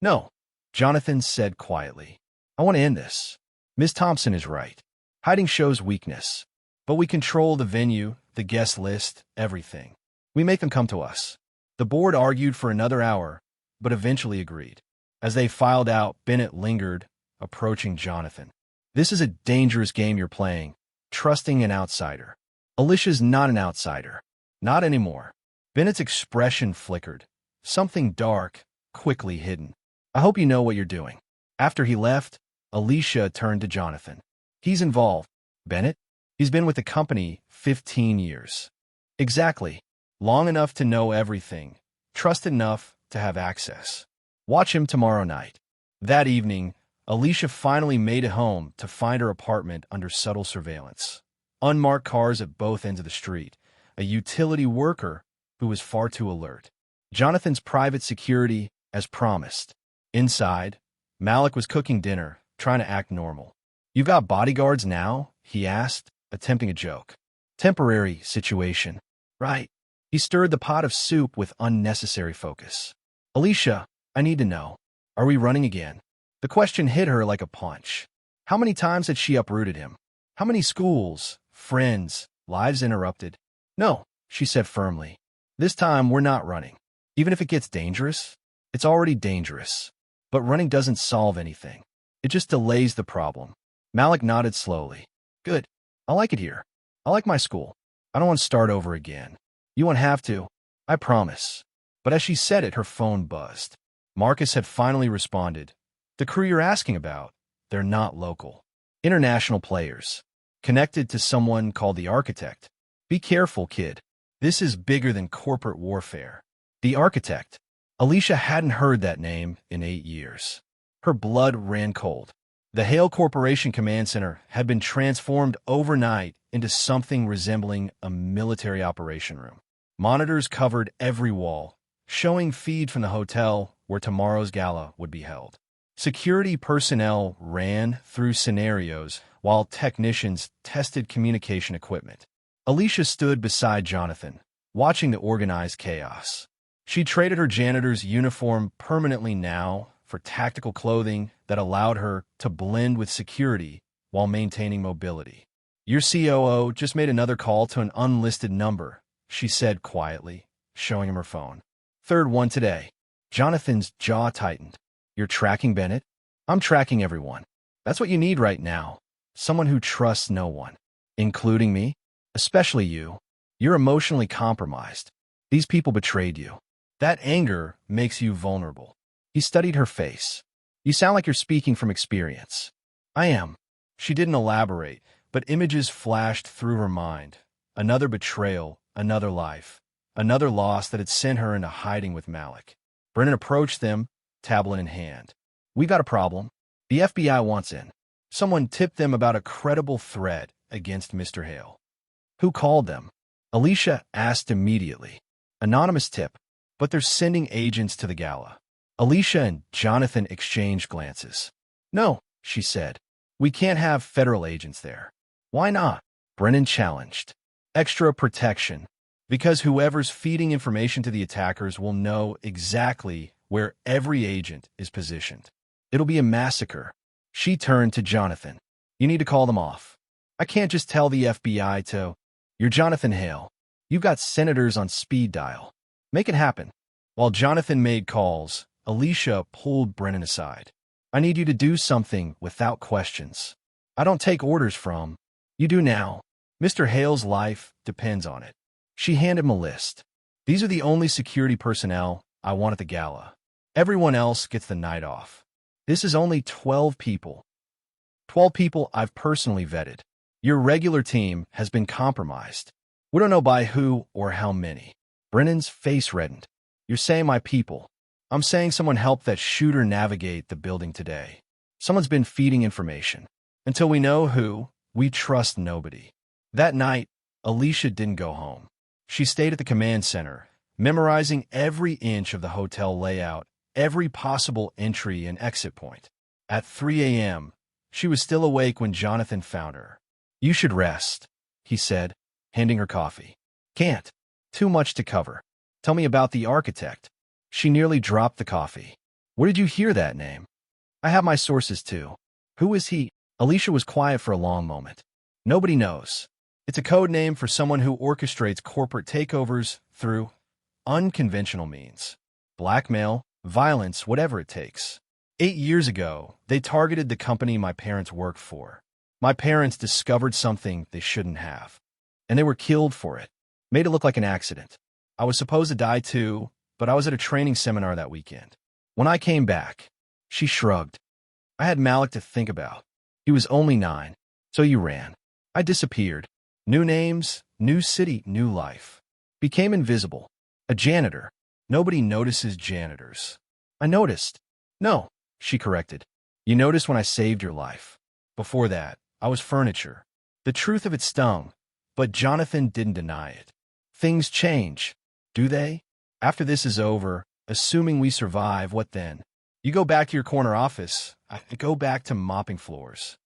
No, Jonathan said quietly. I want to end this. Ms. Thompson is right. Hiding shows weakness. But we control the venue, the guest list, everything. We make them come to us. The board argued for another hour, but eventually agreed. As they filed out, Bennett lingered, approaching Jonathan. This is a dangerous game you're playing, trusting an outsider. Alicia's not an outsider. Not anymore. Bennett's expression flickered. Something dark, quickly hidden. I hope you know what you're doing. After he left, Alicia turned to Jonathan. He's involved. Bennett? He's been with the company 15 years. Exactly. Long enough to know everything. Trusted enough to have access. Watch him tomorrow night. That evening, Alicia finally made it home to find her apartment under subtle surveillance. Unmarked cars at both ends of the street. A utility worker who was far too alert. Jonathan's private security, as promised. Inside, Malik was cooking dinner, trying to act normal. "You've got bodyguards now?" he asked, attempting a joke. "Temporary situation." "Right." He stirred the pot of soup with unnecessary focus. "Alicia, I need to know. Are we running again?" The question hit her like a punch. How many times had she uprooted him? How many schools, friends, lives interrupted? "No," she said firmly. "This time we're not running. Even if it gets dangerous, it's already dangerous. But running doesn't solve anything. It just delays the problem." Malik nodded slowly. "Good. I like it here. I like my school. I don't want to start over again." "You won't have to. I promise." But as she said it, her phone buzzed. Marcus had finally responded. "The crew you're asking about, they're not local. International players. Connected to someone called the Architect. Be careful, kid. This is bigger than corporate warfare." The Architect. Alicia hadn't heard that name in 8 years. Her blood ran cold. The Hale Corporation Command Center had been transformed overnight into something resembling a military operation room. Monitors covered every wall, showing feed from the hotel where tomorrow's gala would be held. Security personnel ran through scenarios while technicians tested communication equipment. Alicia stood beside Jonathan, watching the organized chaos. She traded her janitor's uniform permanently now for tactical clothing that allowed her to blend with security while maintaining mobility. "Your COO just made another call to an unlisted number," she said quietly, showing him her phone. "Third one today." Jonathan's jaw tightened. "You're tracking Bennett?" "I'm tracking everyone. That's what you need right now. Someone who trusts no one, including me, especially you. You're emotionally compromised. These people betrayed you. That anger makes you vulnerable. He studied her face. You sound like you're speaking from experience. I am. She didn't elaborate, but images flashed through her mind. Another betrayal, another life, another loss that had sent her into hiding with Malik. Brennan approached them, tablet in hand. We got a problem. The FBI wants in. Someone tipped them about a credible threat against Mr. Hale. Who called them? Alicia asked immediately. Anonymous tip, but they're sending agents to the Gala. Alicia and Jonathan exchanged glances. No, she said. We can't have federal agents there. Why not? Brennan challenged. Extra protection. Because whoever's feeding information to the attackers will know exactly where every agent is positioned. It'll be a massacre. She turned to Jonathan. You need to call them off. I can't just tell the FBI to... You're Jonathan Hale. You've got senators on speed dial. Make it happen. While Jonathan made calls, Alicia pulled Brennan aside. I need you to do something without questions. I don't take orders from... You do now. Mr. Hale's life depends on it. She handed him a list. These are the only security personnel I want at the Gala. Everyone else gets the night off. This is only 12 people. 12 people I've personally vetted. Your regular team has been compromised. We don't know by who or how many. Brennan's face reddened. You're saying my people. I'm saying someone helped that shooter navigate the building today. Someone's been feeding information. Until we know who, we trust nobody. That night, Alicia didn't go home. She stayed at the command center, memorizing every inch of the hotel layout, every possible entry and exit point. At 3 a.m., she was still awake when Jonathan found her. You should rest, he said, handing her coffee. Can't. Too much to cover. Tell me about the architect. She nearly dropped the coffee. Where did you hear that name? I have my sources too. Who is he? Alicia was quiet for a long moment. Nobody knows. It's a code name for someone who orchestrates corporate takeovers through unconventional means. Blackmail, violence, whatever it takes. 8 years ago, they targeted the company my parents worked for. My parents discovered something they shouldn't have. And they were killed for it. Made it look like an accident. I was supposed to die too, but I was at a training seminar that weekend. When I came back, she shrugged. I had Malik to think about. He was only 9, so you ran. I disappeared. New names, new city, new life. Became invisible. A janitor. Nobody notices janitors. I noticed. No, she corrected. You noticed when I saved your life. Before that, I was furniture. The truth of it stung, but Jonathan didn't deny it. Things change, do they? After this is over, assuming we survive, what then? You go back to your corner office. I go back to mopping floors.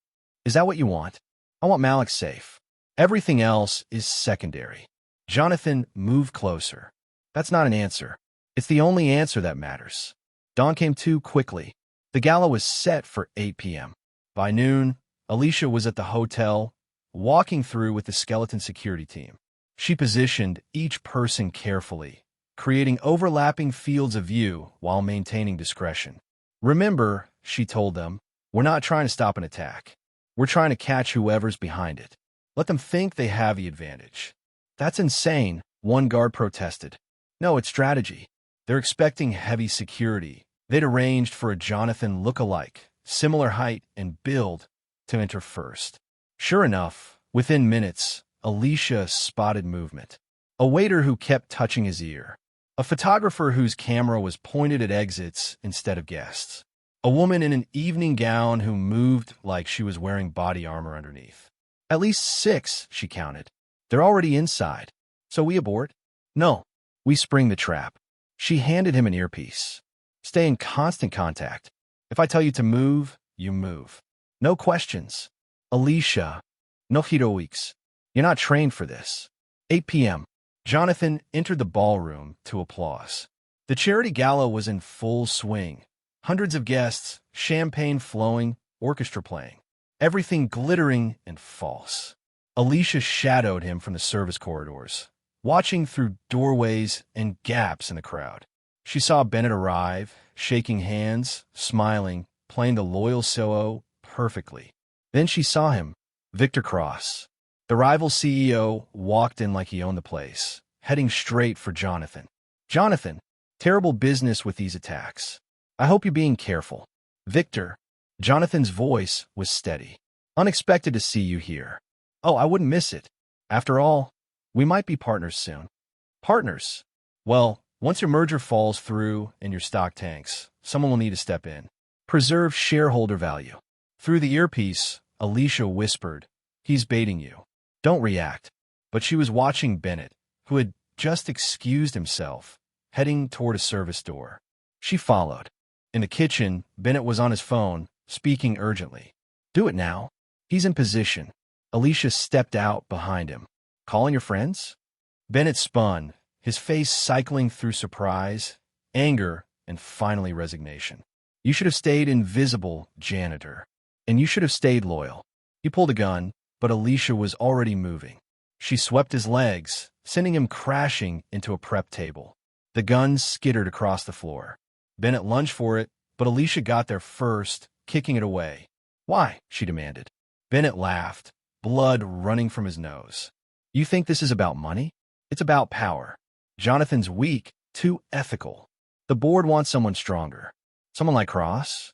Is that what you want? I want Malik safe. Everything else is secondary. Jonathan moved closer. That's not an answer. It's the only answer that matters. Dawn came too quickly. The gala was set for 8 p.m. By noon, Alicia was at the hotel, walking through with the skeleton security team. She positioned each person carefully, creating overlapping fields of view while maintaining discretion. Remember, she told them, we're not trying to stop an attack. We're trying to catch whoever's behind it. Let them think they have the advantage. That's insane, one guard protested. No, it's strategy. They're expecting heavy security. They'd arranged for a Jonathan look-alike, similar height and build, to enter first. Sure enough, within minutes, Alicia spotted movement. A waiter who kept touching his ear. A photographer whose camera was pointed at exits instead of guests. A woman in an evening gown who moved like she was wearing body armor underneath. At least 6, she counted. They're already inside. So we abort? No. We spring the trap. She handed him an earpiece. Stay in constant contact. If I tell you to move, you move. No questions. Alicia. No heroics. You're not trained for this. 8 p.m. Jonathan entered the ballroom to applause. The charity gala was in full swing. Hundreds of guests, champagne flowing, orchestra playing. Everything glittering and false. Alicia shadowed him from the service corridors, watching through doorways and gaps in the crowd. She saw Bennett arrive, shaking hands, smiling, playing the loyal solo perfectly. Then she saw him, Victor Cross. The rival CEO walked in like he owned the place, heading straight for Jonathan. Jonathan, terrible business with these attacks. I hope you're being careful. Victor, Jonathan's voice was steady. Unexpected to see you here. Oh, I wouldn't miss it. After all, we might be partners soon. Partners? Well, once your merger falls through and your stock tanks, someone will need to step in. Preserve shareholder value. Through the earpiece, Alicia whispered, he's baiting you. Don't react. But she was watching Bennett, who had just excused himself, heading toward a service door. She followed. In the kitchen, Bennett was on his phone, speaking urgently. Do it now. He's in position. Alicia stepped out behind him. Calling your friends? Bennett spun, his face cycling through surprise, anger, and finally resignation. You should have stayed invisible, Janitor. And you should have stayed loyal. He pulled a gun, but Alicia was already moving. She swept his legs, sending him crashing into a prep table. The gun skittered across the floor. Bennett lunged for it, but Alicia got there first, kicking it away. Why? She demanded. Bennett laughed, blood running from his nose. You think this is about money? It's about power. Jonathan's weak, too ethical. The board wants someone stronger. Someone like Cross?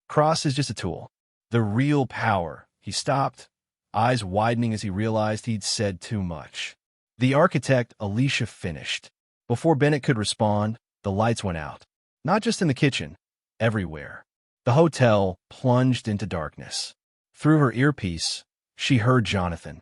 Cross is just a tool. The real power. He stopped, eyes widening as he realized he'd said too much. The architect, Alicia, finished. Before Bennett could respond, the lights went out. Not just in the kitchen, everywhere. The hotel plunged into darkness. Through her earpiece, she heard Jonathan.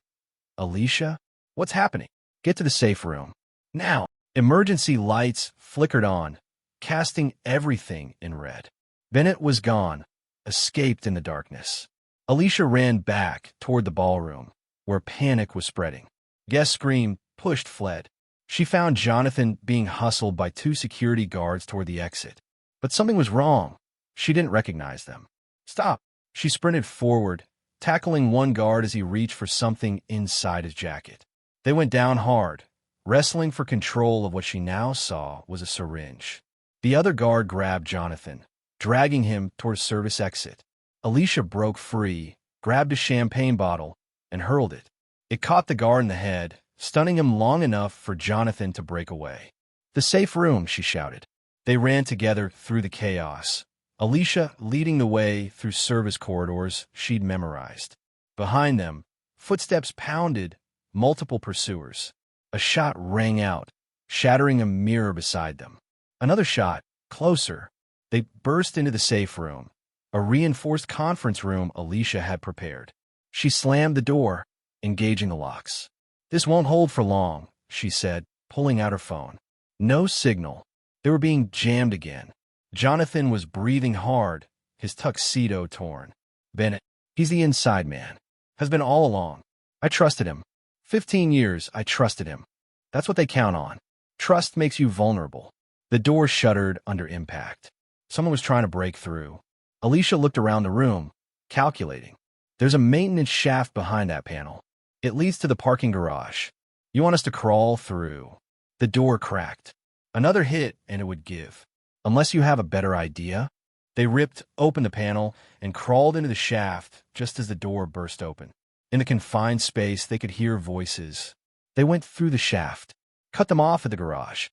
Alicia? What's happening? Get to the safe room. Now! Emergency lights flickered on, casting everything in red. Bennett was gone, escaped in the darkness. Alicia ran back toward the ballroom, where panic was spreading. Guests screamed, pushed, fled. She found Jonathan being hustled by 2 security guards toward the exit. But something was wrong. She didn't recognize them. Stop! She sprinted forward, tackling one guard as he reached for something inside his jacket. They went down hard, wrestling for control of what she now saw was a syringe. The other guard grabbed Jonathan, dragging him toward a service exit. Alicia broke free, grabbed a champagne bottle, and hurled it. It caught the guard in the head, stunning him long enough for Jonathan to break away. The safe room, she shouted. They ran together through the chaos, Alicia leading the way through service corridors she'd memorized. Behind them, footsteps pounded, multiple pursuers. A shot rang out, shattering a mirror beside them. Another shot, closer. They burst into the safe room, a reinforced conference room Alicia had prepared. She slammed the door, engaging the locks. This won't hold for long, she said, pulling out her phone. No signal. They were being jammed again. Jonathan was breathing hard, his tuxedo torn. Bennett, he's the inside man. Has been all along. I trusted him. 15 years, I trusted him. That's what they count on. Trust makes you vulnerable. The door shuddered under impact. Someone was trying to break through. Alicia looked around the room, calculating. There's a maintenance shaft behind that panel. It leads to the parking garage. You want us to crawl through. The door cracked. Another hit, and it would give. Unless you have a better idea. They ripped open the panel and crawled into the shaft just as the door burst open. In the confined space, they could hear voices. They went through the shaft, cut them off at the garage.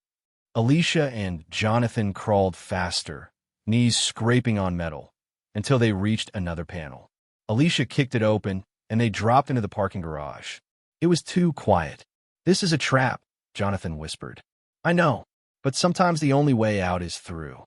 Alicia and Jonathan crawled faster, knees scraping on metal, until they reached another panel. Alicia kicked it open, and they dropped into the parking garage. It was too quiet. This is a trap, Jonathan whispered. I know, but sometimes the only way out is through.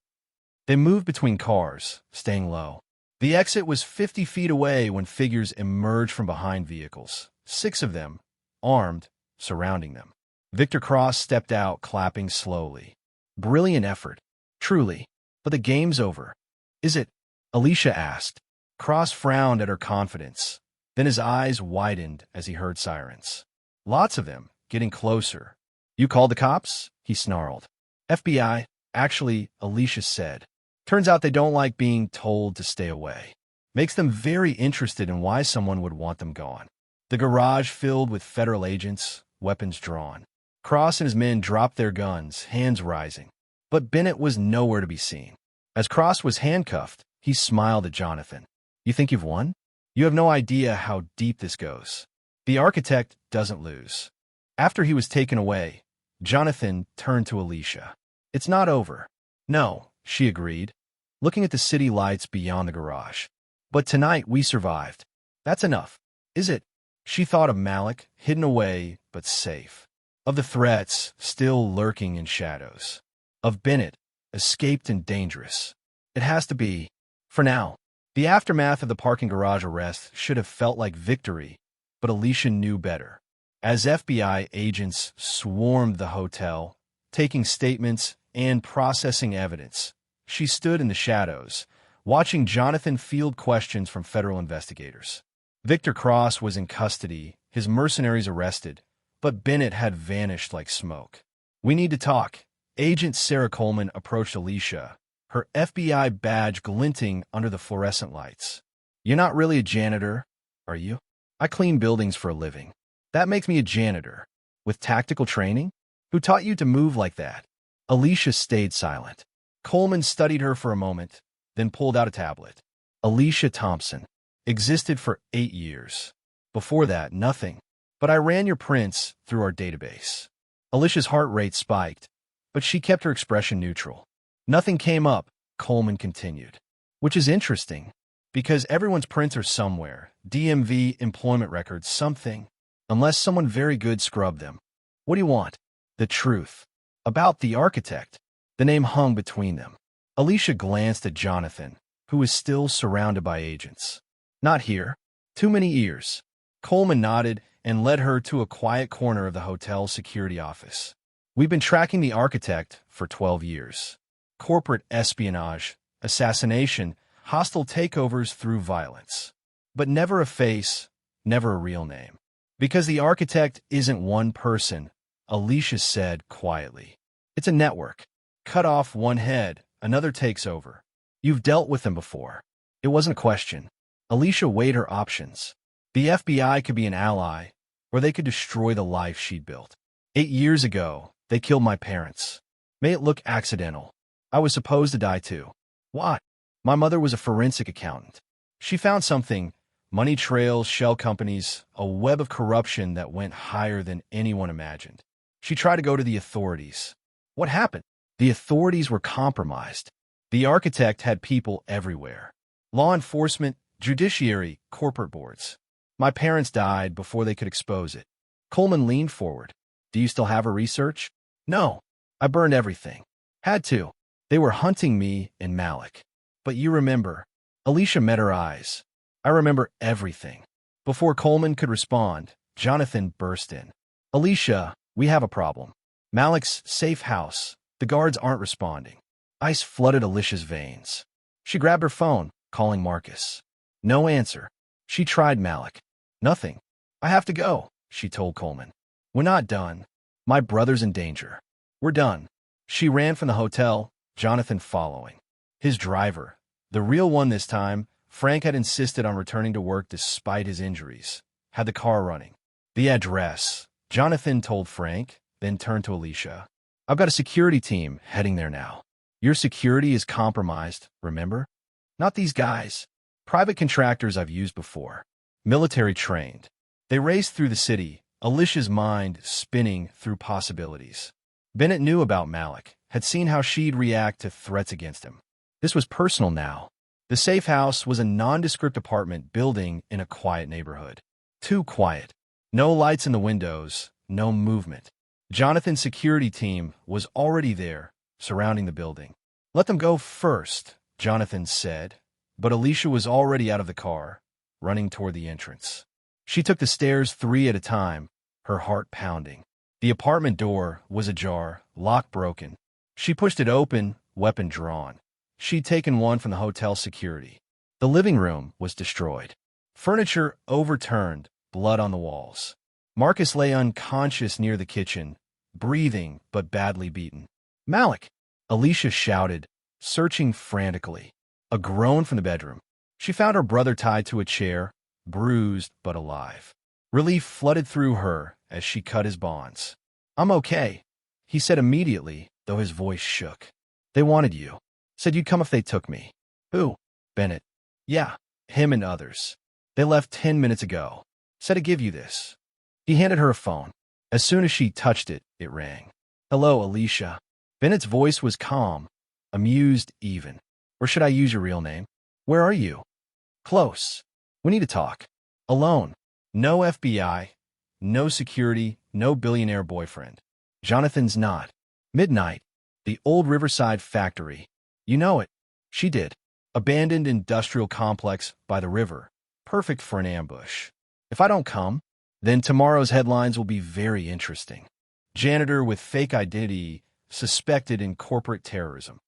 They moved between cars, staying low. The exit was 50 feet away when figures emerged from behind vehicles, 6 of them, armed, surrounding them. Victor Cross stepped out, clapping slowly. Brilliant effort, truly, but the game's over. Is it? Alicia asked. Cross frowned at her confidence. Then his eyes widened as he heard sirens. Lots of them, getting closer. You called the cops? He snarled. FBI, actually, Alicia said. Turns out they don't like being told to stay away. Makes them very interested in why someone would want them gone. The garage filled with federal agents, weapons drawn. Cross and his men dropped their guns, hands rising. But Bennett was nowhere to be seen. As Cross was handcuffed, he smiled at Jonathan. You think you've won? You have no idea how deep this goes. The architect doesn't lose. After he was taken away, Jonathan turned to Alicia. It's not over. No, she agreed, looking at the city lights beyond the garage. But tonight we survived. That's enough. Is it? She thought of Malik, hidden away but safe. Of the threats still lurking in shadows. Of Bennett, escaped and dangerous. It has to be. For now. The aftermath of the parking garage arrest should have felt like victory, but Alicia knew better. As FBI agents swarmed the hotel, taking statements and processing evidence, she stood in the shadows, watching Jonathan field questions from federal investigators. Victor Cross was in custody, his mercenaries arrested, but Bennett had vanished like smoke. We need to talk. Agent Sarah Coleman approached Alicia, her FBI badge glinting under the fluorescent lights. You're not really a janitor, are you? I clean buildings for a living. That makes me a janitor. With tactical training? Who taught you to move like that? Alicia stayed silent. Coleman studied her for a moment, then pulled out a tablet. Alicia Thompson. Existed for 8 years. Before that, nothing. But I ran your prints through our database. Alicia's heart rate spiked, but she kept her expression neutral. Nothing came up, Coleman continued. Which is interesting, because everyone's prints are somewhere. DMV, employment records, something. Unless someone very good scrubbed them. What do you want? The truth. About the architect. The name hung between them. Alicia glanced at Jonathan, who was still surrounded by agents. Not here. Too many ears. Coleman nodded and led her to a quiet corner of the hotel's security office. We've been tracking the architect for 12 years. Corporate espionage, assassination, hostile takeovers through violence. But never a face, never a real name. Because the architect isn't one person, Alicia said quietly. It's a network. Cut off one head, another takes over. You've dealt with them before. It wasn't a question. Alicia weighed her options. The FBI could be an ally, or they could destroy the life she'd built. 8 years ago, they killed my parents. May it look accidental. I was supposed to die too. What? My mother was a forensic accountant. She found something, money trails, shell companies, a web of corruption that went higher than anyone imagined. She tried to go to the authorities. What happened? The authorities were compromised. The architect had people everywhere. Law enforcement, judiciary, corporate boards. My parents died before they could expose it. Coleman leaned forward. Do you still have her research? No. I burned everything. Had to. They were hunting me and Malik. But you remember. Alicia met her eyes. I remember everything. Before Coleman could respond, Jonathan burst in. Alicia, we have a problem. Malik's safe house. The guards aren't responding. Ice flooded Alicia's veins. She grabbed her phone, calling Marcus. No answer. She tried Malik. Nothing. I have to go, she told Coleman. We're not done. My brother's in danger. We're done. She ran from the hotel, Jonathan following. His driver, the real one this time, Frank had insisted on returning to work despite his injuries, had the car running. The address, Jonathan told Frank, then turned to Alicia. I've got a security team heading there now. Your security is compromised, remember? Not these guys. Private contractors I've used before. Military trained. They raced through the city, Alicia's mind spinning through possibilities. Bennett knew about Malik, had seen how she'd react to threats against him. This was personal now. The safe house was a nondescript apartment building in a quiet neighborhood. Too quiet. No lights in the windows, no movement. Jonathan's security team was already there, surrounding the building. Let them go first, Jonathan said, but Alicia was already out of the car, running toward the entrance. She took the stairs 3 at a time, her heart pounding. The apartment door was ajar, lock broken. She pushed it open, weapon drawn. She'd taken one from the hotel security. The living room was destroyed. Furniture overturned, blood on the walls. Marcus lay unconscious near the kitchen, breathing but badly beaten. Malik! Alicia shouted, searching frantically. A groan from the bedroom. She found her brother tied to a chair, bruised but alive. Relief flooded through her as she cut his bonds. I'm okay, he said immediately, though his voice shook. They wanted you. Said you'd come if they took me. Who? Bennett. Yeah, him and others. They left 10 minutes ago. Said to give you this. He handed her a phone. As soon as she touched it, it rang. Hello, Alicia. Bennett's voice was calm, amused even. Or should I use your real name? Where are you? Close. We need to talk. Alone. No FBI. No security. No billionaire boyfriend. Jonathan's not. Midnight. The old Riverside factory. You know it. She did. Abandoned industrial complex by the river. Perfect for an ambush. If I don't come, then tomorrow's headlines will be very interesting. Janitor with fake identity suspected in corporate terrorism.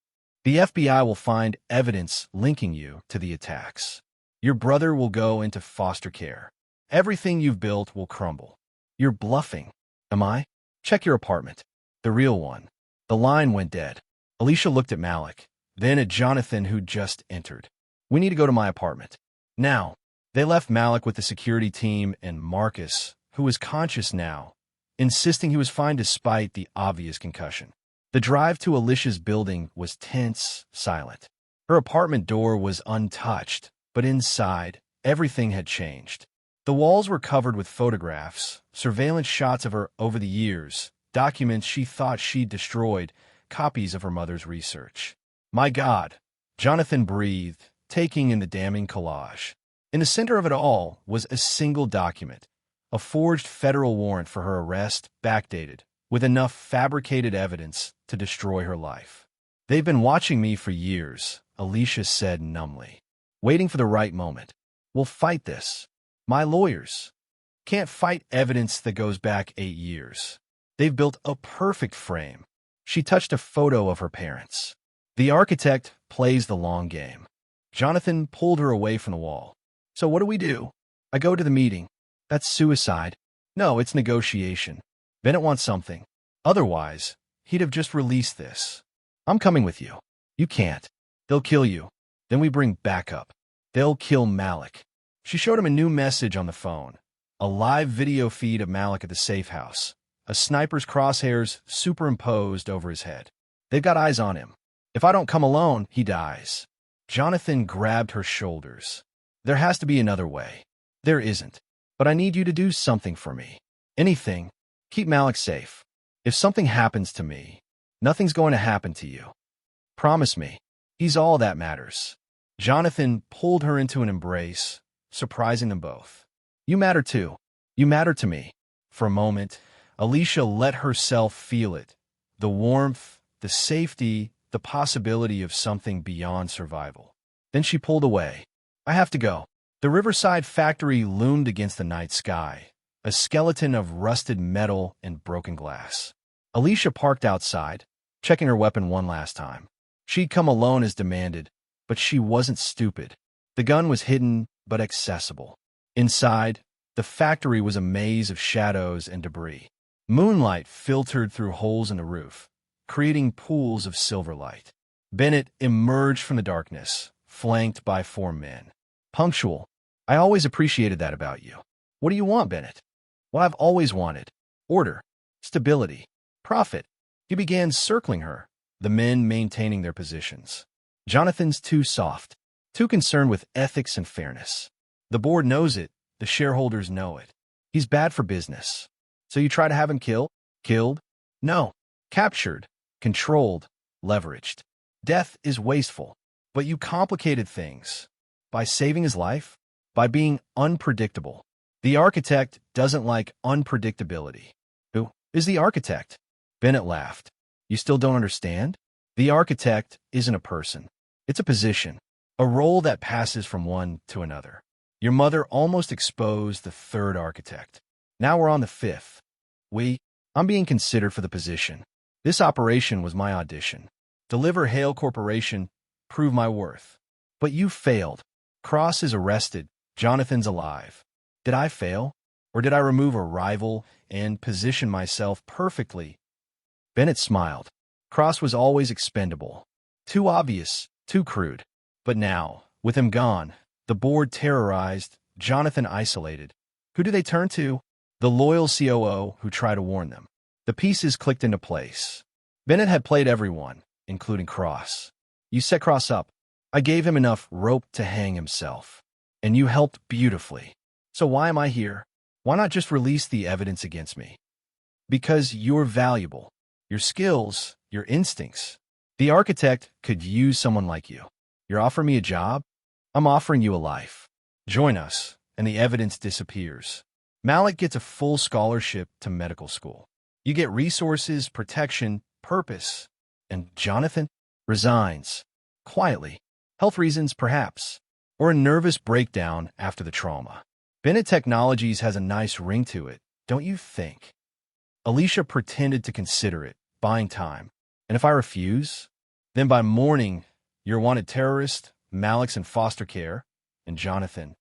The FBI will find evidence linking you to the attacks. Your brother will go into foster care. Everything you've built will crumble. You're bluffing. Am I? Check your apartment. The real one. The line went dead. Alicia looked at Malik, then at Jonathan, who'd just entered. We need to go to my apartment. Now. They left Malik with the security team and Marcus, who was conscious now, insisting he was fine despite the obvious concussion. The drive to Alicia's building was tense, silent. Her apartment door was untouched, but inside, everything had changed. The walls were covered with photographs, surveillance shots of her over the years, documents she thought she'd destroyed, copies of her mother's research. My God, Jonathan breathed, taking in the damning collage. In the center of it all was a single document, a forged federal warrant for her arrest, backdated, with enough fabricated evidence to destroy her life. They've been watching me for years, Alicia said numbly, waiting for the right moment. We'll fight this. My lawyers can't fight evidence that goes back 8 years. They've built a perfect frame. She touched a photo of her parents. The architect plays the long game. Jonathan pulled her away from the wall. So what do? I go to the meeting. That's suicide. No, it's negotiation. Bennett wants something. Otherwise, he'd have just released this. I'm coming with you. You can't. They'll kill you. Then we bring backup. They'll kill Malik. She showed him a new message on the phone. A live video feed of Malik at the safe house. A sniper's crosshairs superimposed over his head. They've got eyes on him. If I don't come alone, he dies. Jonathan grabbed her shoulders. There has to be another way. There isn't. But I need you to do something for me. Anything. Keep Malik safe. If something happens to me, nothing's going to happen to you. Promise me. He's all that matters. Jonathan pulled her into an embrace, surprising them both. You matter too. You matter to me. For a moment, Alicia let herself feel it. The warmth, the safety, the possibility of something beyond survival. Then she pulled away. I have to go. The Riverside factory loomed against the night sky, a skeleton of rusted metal and broken glass. Alicia parked outside, checking her weapon one last time. She'd come alone as demanded, but she wasn't stupid. The gun was hidden, but accessible. Inside, the factory was a maze of shadows and debris. Moonlight filtered through holes in the roof, creating pools of silver light. Bennett emerged from the darkness, flanked by 4 men. Punctual. I always appreciated that about you. What do you want, Bennett? What I've always wanted. Order. Stability. Profit. He began circling her, the men maintaining their positions. Jonathan's too soft, too concerned with ethics and fairness. The board knows it. The shareholders know it. He's bad for business. So you try to have him killed? Killed? No. Captured. Controlled. Leveraged. Death is wasteful. But you complicated things. By saving his life? By being unpredictable. The architect doesn't like unpredictability. Who is the architect? Bennett laughed. You still don't understand? The architect isn't a person. It's a position. A role that passes from one to another. Your mother almost exposed the 3rd architect. Now we're on the 5th. I'm being considered for the position. This operation was my audition. Deliver Vale Corporation, prove my worth. But you failed. Cross is arrested. Jonathan's alive. Did I fail? Or did I remove a rival and position myself perfectly? Bennett smiled. Cross was always expendable. Too obvious, too crude. But now, with him gone, the board terrorized, Jonathan isolated. Who do they turn to? The loyal COO who tried to warn them. The pieces clicked into place. Bennett had played everyone, including Cross. You set Cross up. I gave him enough rope to hang himself. and you helped beautifully. So why am I here? Why not just release the evidence against me? Because you're valuable. Your skills, your instincts. The architect could use someone like you. You're offering me a job? I'm offering you a life. Join us, and the evidence disappears. Malik gets a full scholarship to medical school. You get resources, protection, purpose. And Jonathan resigns. Quietly. Health reasons, perhaps. Or a nervous breakdown after the trauma. Bennett Technologies has a nice ring to it, don't you think? Alicia pretended to consider it, buying time. And if I refuse? Then by morning, you're wanted terrorist, Malik's in foster care, and Jonathan.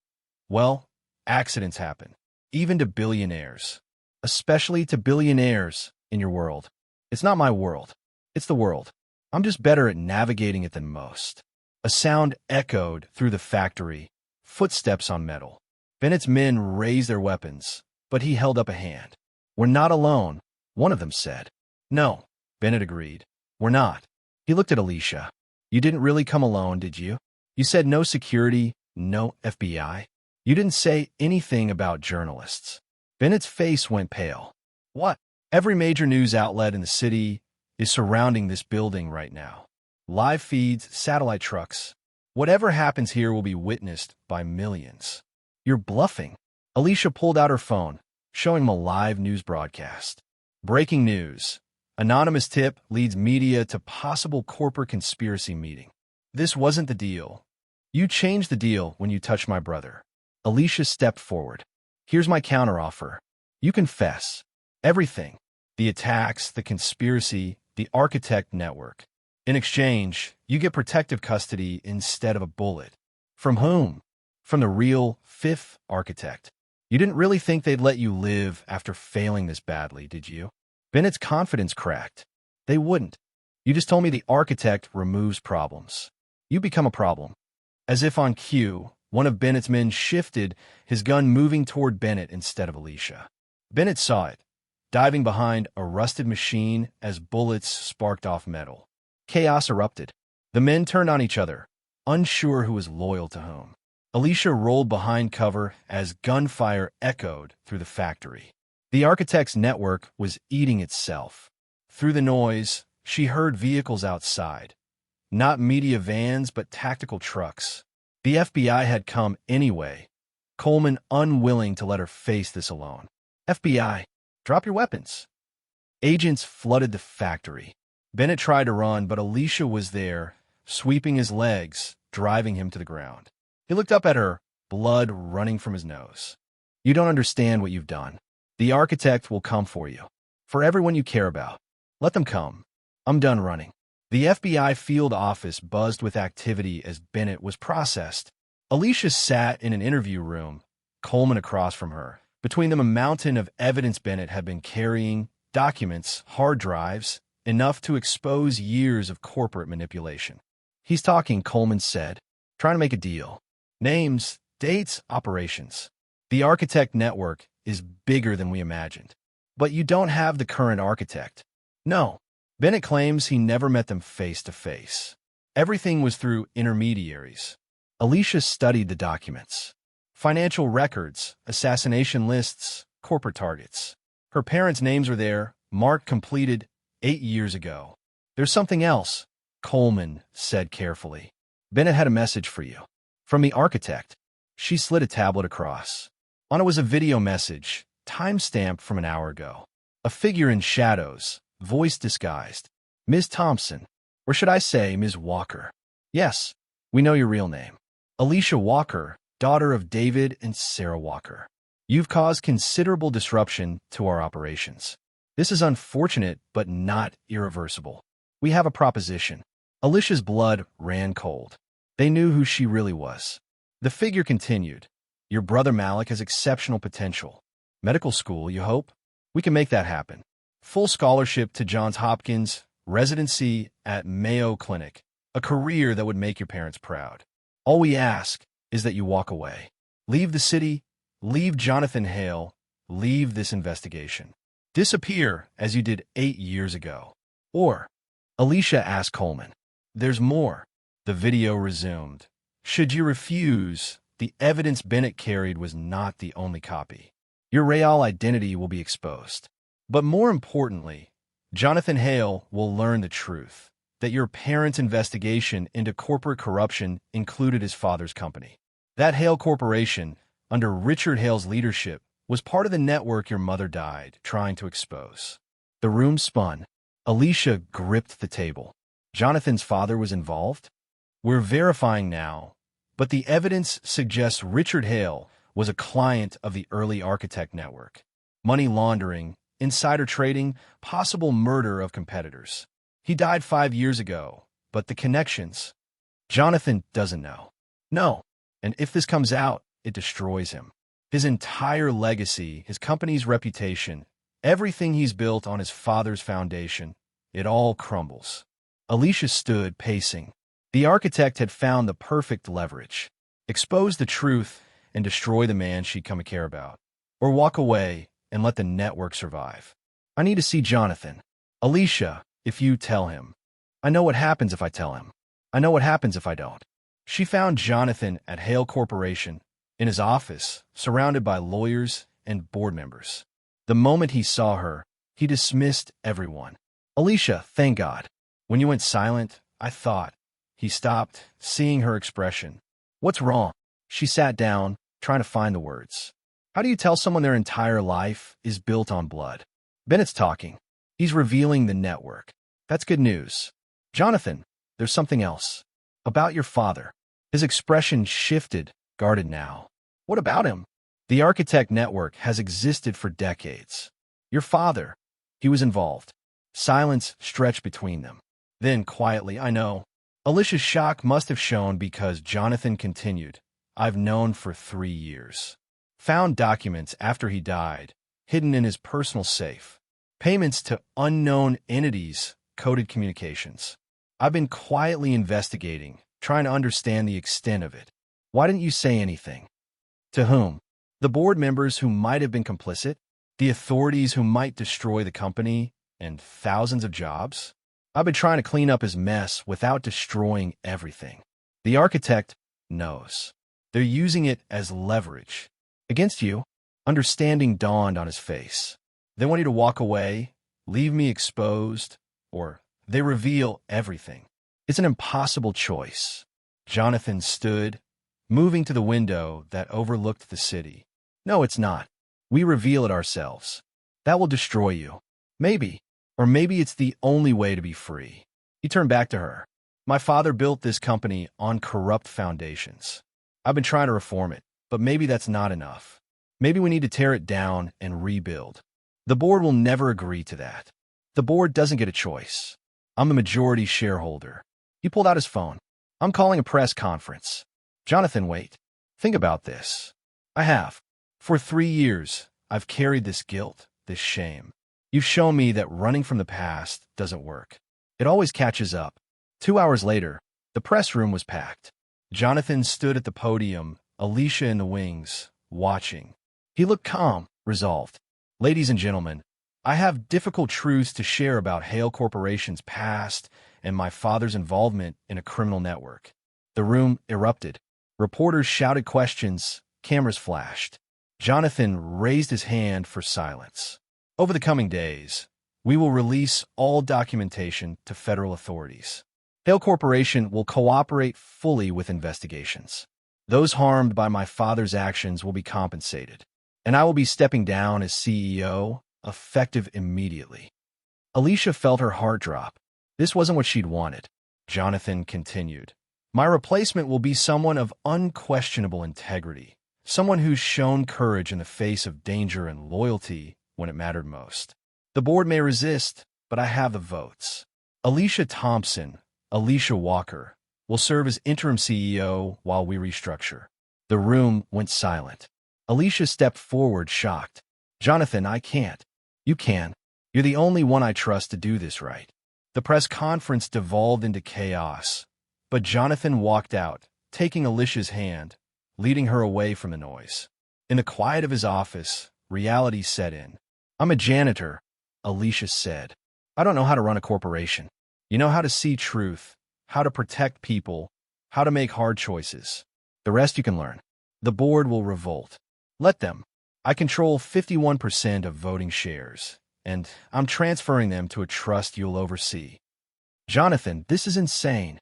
Well, accidents happen. Even to billionaires. Especially to billionaires in your world. It's not my world. It's the world. I'm just better at navigating it than most. A sound echoed through the factory. Footsteps on metal. Bennett's men raised their weapons, but he held up a hand. We're not alone, one of them said. No, Bennett agreed. We're not. He looked at Alicia. You didn't really come alone, did you? You said no security, no FBI. You didn't say anything about journalists. Bennett's face went pale. What? Every major news outlet in the city is surrounding this building right now. Live feeds, satellite trucks. Whatever happens here will be witnessed by millions. You're bluffing. Alicia pulled out her phone, showing him a live news broadcast. Breaking news. Anonymous tip leads media to possible corporate conspiracy meeting. This wasn't the deal. You changed the deal when you touched my brother. Alicia stepped forward. Here's my counteroffer. You confess. Everything. The attacks, the conspiracy, the architect network. In exchange, you get protective custody instead of a bullet. From whom? From the real fifth architect. You didn't really think they'd let you live after failing this badly, did you? Bennett's confidence cracked. They wouldn't. You just told me the architect removes problems. You become a problem. As if on cue, one of Bennett's men shifted, his gun moving toward Bennett instead of Alicia. Bennett saw it, diving behind a rusted machine as bullets sparked off metal. Chaos erupted. The men turned on each other, unsure who was loyal to whom. Alicia rolled behind cover as gunfire echoed through the factory. The architect's network was eating itself. Through the noise, she heard vehicles outside. Not media vans, but tactical trucks. The FBI had come anyway, Coleman unwilling to let her face this alone. FBI, drop your weapons. Agents flooded the factory. Bennett tried to run, but Alicia was there, sweeping his legs, driving him to the ground. He looked up at her, blood running from his nose. You don't understand what you've done. The architect will come for you. For everyone you care about. Let them come. I'm done running. The FBI field office buzzed with activity as Bennett was processed. Alicia sat in an interview room, Coleman across from her. Between them, a mountain of evidence Bennett had been carrying, documents, hard drives, enough to expose years of corporate manipulation. He's talking, Coleman said, trying to make a deal. Names, dates, operations. The architect network is bigger than we imagined. But you don't have the current architect. No. Bennett claims he never met them face to face. Everything was through intermediaries. Alicia studied the documents. Financial records, assassination lists, corporate targets. Her parents' names were there, marked completed 8 years ago. There's something else, Coleman said carefully. Bennett had a message for you. From the architect. She slid a tablet across. On it was a video message, time-stamped from an hour ago. A figure in shadows, voice disguised. Ms. Thompson. Or should I say, Ms. Walker? Yes, we know your real name. Alicia Walker, daughter of David and Sarah Walker. You've caused considerable disruption to our operations. This is unfortunate, but not irreversible. We have a proposition. Alicia's blood ran cold. They knew who she really was. The figure continued. Your brother Malik has exceptional potential. Medical school, you hope? We can make that happen. Full scholarship to Johns Hopkins, residency at Mayo Clinic, a career that would make your parents proud. All we ask is that you walk away. Leave the city, leave Jonathan Hale, leave this investigation. Disappear as you did 8 years ago. Or, Alicia asked Coleman. There's more. The video resumed. Should you refuse, the evidence Bennett carried was not the only copy. Your real identity will be exposed. But more importantly, Jonathan Hale will learn the truth, that your parents' investigation into corporate corruption included his father's company. That Hale Corporation, under Richard Hale's leadership, was part of the network your mother died trying to expose. The room spun. Alicia gripped the table. Jonathan's father was involved? We're verifying now, but the evidence suggests Richard Hale was a client of the early architect network. Money laundering, insider trading, possible murder of competitors. He died 5 years ago, but the connections? Jonathan doesn't know. No, and if this comes out, it destroys him. His entire legacy, his company's reputation, everything he's built on his father's foundation, it all crumbles. Alicia stood, pacing. The architect had found the perfect leverage. Expose the truth and destroy the man she'd come to care about. Or walk away and let the network survive. I need to see Jonathan. Alicia, if you tell him. I know what happens if I tell him. I know what happens if I don't. She found Jonathan at Hale Corporation, in his office, surrounded by lawyers and board members. The moment he saw her, he dismissed everyone. Alicia, thank God. When you went silent, I thought. He stopped, seeing her expression. What's wrong? She sat down, trying to find the words. How do you tell someone their entire life is built on blood? Bennett's talking. He's revealing the network. That's good news. Jonathan, there's something else. About your father. His expression shifted, guarded now. What about him? The architect network has existed for decades. Your father, he was involved. Silence stretched between them. Then, quietly, I know. Alicia's shock must have shown because Jonathan continued. I've known for 3 years. Found documents after he died, hidden in his personal safe. Payments to unknown entities, coded communications. I've been quietly investigating, trying to understand the extent of it. Why didn't you say anything? To whom? The board members who might have been complicit? The authorities who might destroy the company and thousands of jobs? I've been trying to clean up his mess without destroying everything. The architect knows. They're using it as leverage. Against you, understanding dawned on his face. They want you to walk away, leave me exposed, or they reveal everything. It's an impossible choice. Jonathan stood, moving to the window that overlooked the city. No, it's not. We reveal it ourselves. That will destroy you. Maybe. Or maybe it's the only way to be free. He turned back to her. My father built this company on corrupt foundations. I've been trying to reform it, but maybe that's not enough. Maybe we need to tear it down and rebuild. The board will never agree to that. The board doesn't get a choice. I'm the majority shareholder. He pulled out his phone. I'm calling a press conference. Jonathan, wait. Think about this. I have. For 3 years, I've carried this guilt, this shame. You've shown me that running from the past doesn't work. It always catches up. 2 hours later, the press room was packed. Jonathan stood at the podium, Alicia in the wings, watching. He looked calm, resolved. Ladies and gentlemen, I have difficult truths to share about Hale Corporation's past and my father's involvement in a criminal network. The room erupted. Reporters shouted questions, cameras flashed. Jonathan raised his hand for silence. Over the coming days, we will release all documentation to federal authorities. Hale Corporation will cooperate fully with investigations. Those harmed by my father's actions will be compensated, and I will be stepping down as CEO, effective immediately. Alicia felt her heart drop. This wasn't what she'd wanted. Jonathan continued. My replacement will be someone of unquestionable integrity, someone who's shown courage in the face of danger and loyalty when it mattered most. The board may resist, but I have the votes. Alicia Thompson, Alicia Walker, will serve as interim CEO while we restructure. The room went silent. Alicia stepped forward, shocked. Jonathan, I can't. You can. You're the only one I trust to do this right. The press conference devolved into chaos, but Jonathan walked out, taking Alicia's hand, leading her away from the noise. In the quiet of his office, reality set in. I'm a janitor, Alicia said. I don't know how to run a corporation. You know how to see truth, how to protect people, how to make hard choices. The rest you can learn. The board will revolt. Let them. I control 51% of voting shares, and I'm transferring them to a trust you'll oversee. Jonathan, this is insane.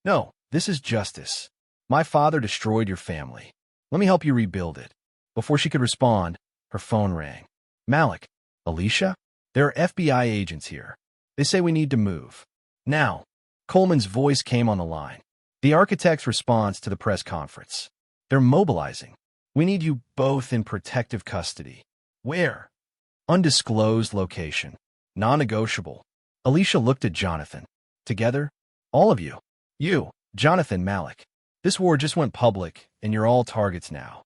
No, this is justice. My father destroyed your family. Let me help you rebuild it. Before she could respond, her phone rang. Malik, Alicia? There are FBI agents here. They say we need to move. Now. Coleman's voice came on the line. The architect's response to the press conference. They're mobilizing. We need you both in protective custody. Where? Undisclosed location. Non-negotiable. Alicia looked at Jonathan. Together? All of you. You, Jonathan, Malik. This war just went public, and you're all targets now.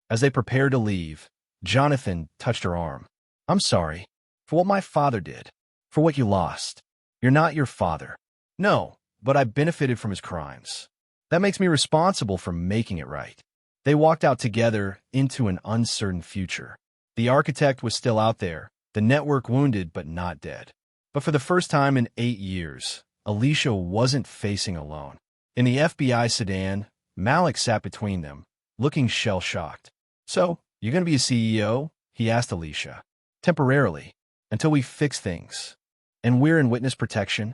As they prepared to leave, Jonathan touched her arm. I'm sorry. For what my father did. For what you lost. You're not your father. No, but I benefited from his crimes. That makes me responsible for making it right. They walked out together into an uncertain future. The architect was still out there, the network wounded but not dead. But for the first time in 8 years, Alicia wasn't facing alone. In the FBI sedan, Malik sat between them, looking shell-shocked. So, you're going to be a CEO? He asked Alicia. Temporarily, until we fix things. And we're in witness protection?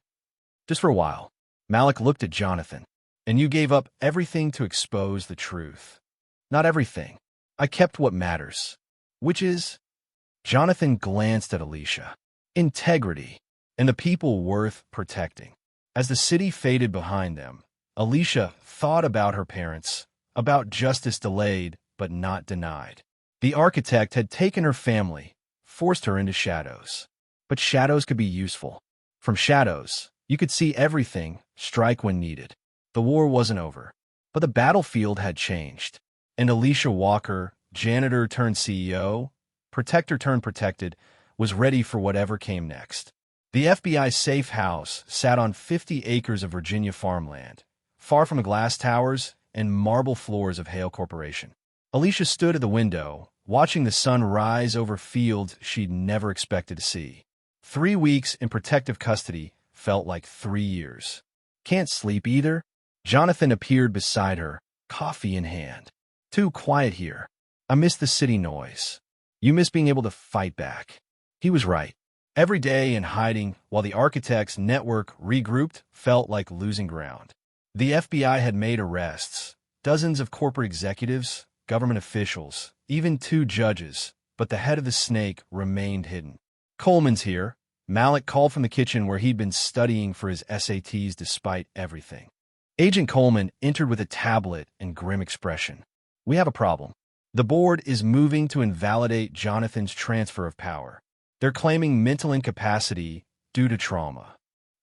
Just for a while. Malik looked at Jonathan. And you gave up everything to expose the truth. Not everything. I kept what matters. Which is? Jonathan glanced at Alicia. Integrity. And the people worth protecting. As the city faded behind them, Alicia thought about her parents, about justice delayed but not denied. The architect had taken her family, forced her into shadows. But shadows could be useful. From shadows, you could see everything, strike when needed. The war wasn't over, but the battlefield had changed. And Alicia Walker, janitor turned CEO, protector turned protected, was ready for whatever came next. The FBI safe house sat on 50 acres of Virginia farmland, far from the glass towers and marble floors of Vale Corporation. Alicia stood at the window, watching the sun rise over fields she'd never expected to see. 3 weeks in protective custody felt like 3 years. Can't sleep either? Jonathan appeared beside her, coffee in hand. Too quiet here. I miss the city noise. You miss being able to fight back. He was right. Every day in hiding while the architect's network regrouped felt like losing ground. The FBI had made arrests, dozens of corporate executives, government officials, even 2 judges, but the head of the snake remained hidden. Coleman's here. Malik called from the kitchen where he'd been studying for his SATs despite everything. Agent Coleman entered with a tablet and grim expression. We have a problem. The board is moving to invalidate Jonathan's transfer of power. They're claiming mental incapacity due to trauma.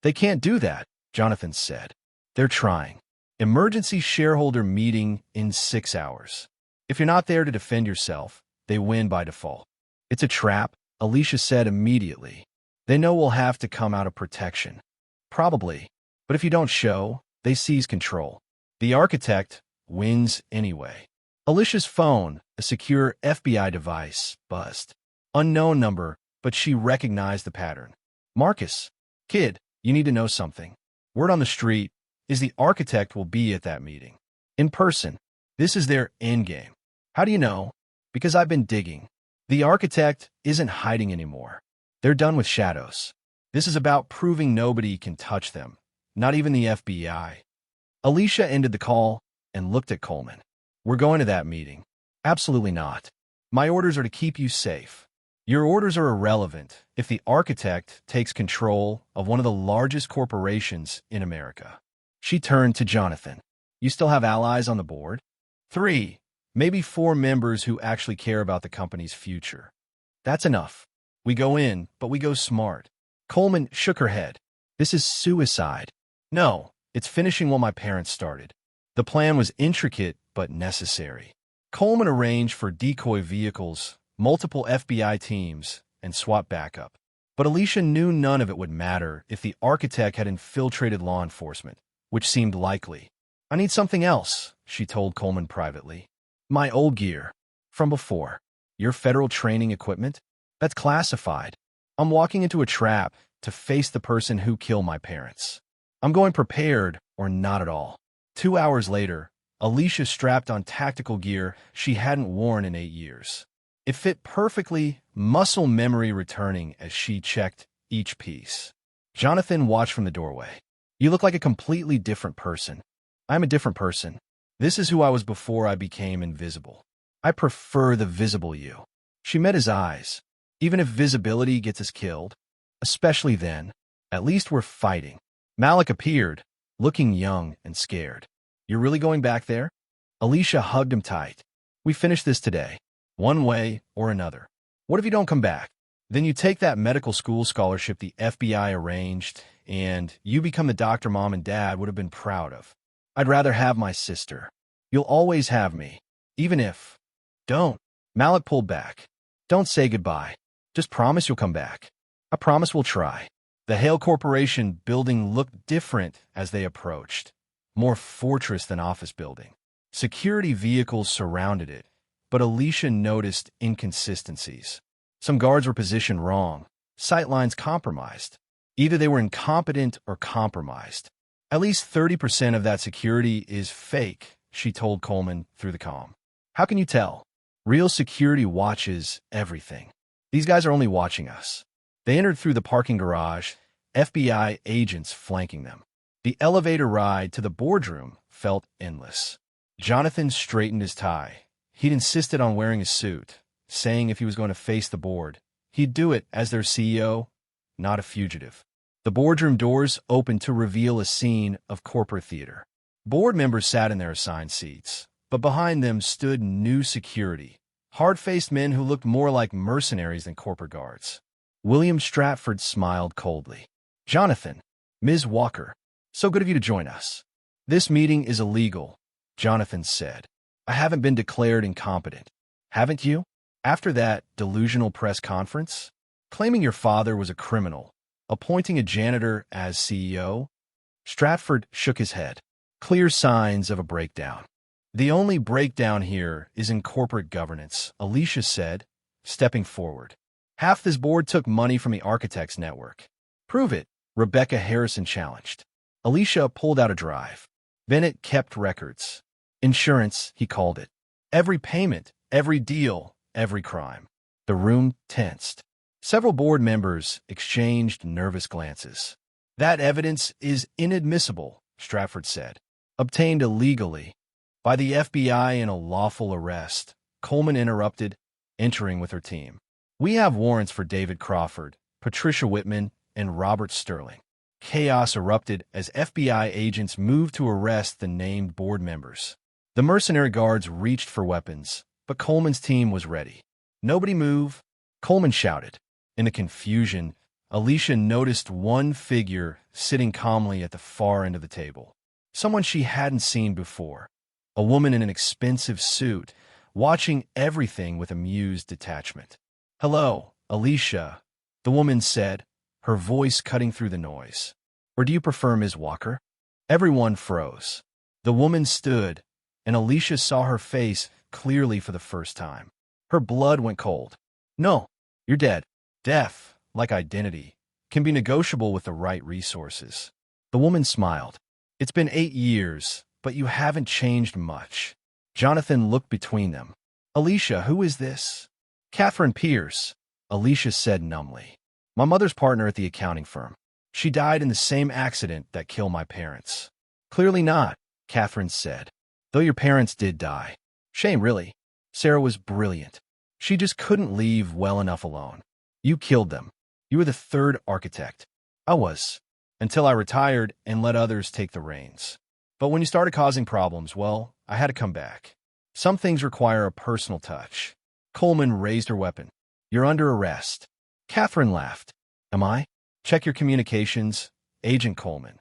They can't do that, Jonathan said. They're trying. Emergency shareholder meeting in 6 hours. If you're not there to defend yourself, they win by default. It's a trap, Alicia said immediately. They know we'll have to come out of protection. Probably. But if you don't show, they seize control. The architect wins anyway. Alicia's phone, a secure FBI device, buzzed. Unknown number, but she recognized the pattern. Marcus. Kid, you need to know something. Word on the street is the architect will be at that meeting. In person. This is their endgame. How do you know? Because I've been digging. The architect isn't hiding anymore. They're done with shadows. This is about proving nobody can touch them, not even the FBI. Alicia ended the call and looked at Coleman. We're going to that meeting. Absolutely not. My orders are to keep you safe. Your orders are irrelevant if the architect takes control of one of the largest corporations in America. She turned to Jonathan. You still have allies on the board? 3, maybe 4 members who actually care about the company's future. That's enough. We go in, but we go smart. Coleman shook her head. This is suicide. No, it's finishing what my parents started. The plan was intricate but necessary. Coleman arranged for decoy vehicles, multiple FBI teams, and SWAT backup. But Alicia knew none of it would matter if the architect had infiltrated law enforcement, which seemed likely. I need something else, she told Coleman privately. My old gear. From before. Your federal training equipment? That's classified. I'm walking into a trap to face the person who killed my parents. I'm going prepared or not at all. 2 hours later, Alicia strapped on tactical gear she hadn't worn in 8 years. It fit perfectly, muscle memory returning as she checked each piece. Jonathan watched from the doorway. You look like a completely different person. I'm a different person. This is who I was before I became invisible. I prefer the visible you. She met his eyes. Even if visibility gets us killed, especially then, at least we're fighting. Malik appeared, looking young and scared. You're really going back there? Alicia hugged him tight. We finished this today, one way or another. What if you don't come back? Then you take that medical school scholarship the FBI arranged, and you become the doctor Mom and Dad would have been proud of. I'd rather have my sister. You'll always have me, even if... Don't. Malik pulled back. Don't say goodbye. Just promise you'll come back. I promise we'll try. The Vale Corporation building looked different as they approached. More fortress than office building. Security vehicles surrounded it, but Alicia noticed inconsistencies. Some guards were positioned wrong, sightlines compromised. Either they were incompetent or compromised. At least 30% of that security is fake, she told Coleman through the comm. How can you tell? Real security watches everything. These guys are only watching us. They entered through the parking garage, FBI agents flanking them. The elevator ride to the boardroom felt endless. Jonathan straightened his tie. He'd insisted on wearing a suit, saying if he was going to face the board, he'd do it as their CEO, not a fugitive. The boardroom doors opened to reveal a scene of corporate theater. Board members sat in their assigned seats, but behind them stood new security, hard-faced men who looked more like mercenaries than corporate guards. William Stratford smiled coldly. Jonathan, Ms. Walker, so good of you to join us. This meeting is illegal, Jonathan said. I haven't been declared incompetent. Haven't you? After that delusional press conference, claiming your father was a criminal, appointing a janitor as CEO, Stratford shook his head. Clear signs of a breakdown. The only breakdown here is in corporate governance, Alicia said, stepping forward. Half this board took money from the architects network. Prove it, Rebecca Harrison challenged. Alicia pulled out a drive. Bennett kept records. Insurance, he called it. Every payment, every deal, every crime. The room tensed. Several board members exchanged nervous glances. That evidence is inadmissible, Stratford said. Obtained illegally by the FBI in a lawful arrest. Coleman interrupted, entering with her team. We have warrants for David Crawford, Patricia Whitman, and Robert Sterling. Chaos erupted as FBI agents moved to arrest the named board members. The mercenary guards reached for weapons, but Coleman's team was ready. Nobody move, Coleman shouted. In the confusion, Alicia noticed one figure sitting calmly at the far end of the table. Someone she hadn't seen before. A woman in an expensive suit, watching everything with amused detachment. Hello, Alicia, the woman said, her voice cutting through the noise. Or do you prefer Ms. Walker? Everyone froze. The woman stood, and Alicia saw her face clearly for the first time. Her blood went cold. No, you're dead. Death, like identity, can be negotiable with the right resources. The woman smiled. It's been 8 years, but you haven't changed much. Jonathan looked between them. Alicia, who is this? Catherine Pierce, Alicia said numbly. My mother's partner at the accounting firm. She died in the same accident that killed my parents. Clearly not, Catherine said. Though your parents did die. Shame, really. Sarah was brilliant. She just couldn't leave well enough alone. You killed them. You were the third architect. I was. Until I retired and let others take the reins. But when you started causing problems, well, I had to come back. Some things require a personal touch. Coleman raised her weapon. You're under arrest. Catherine laughed. Am I? Check your communications, Agent Coleman.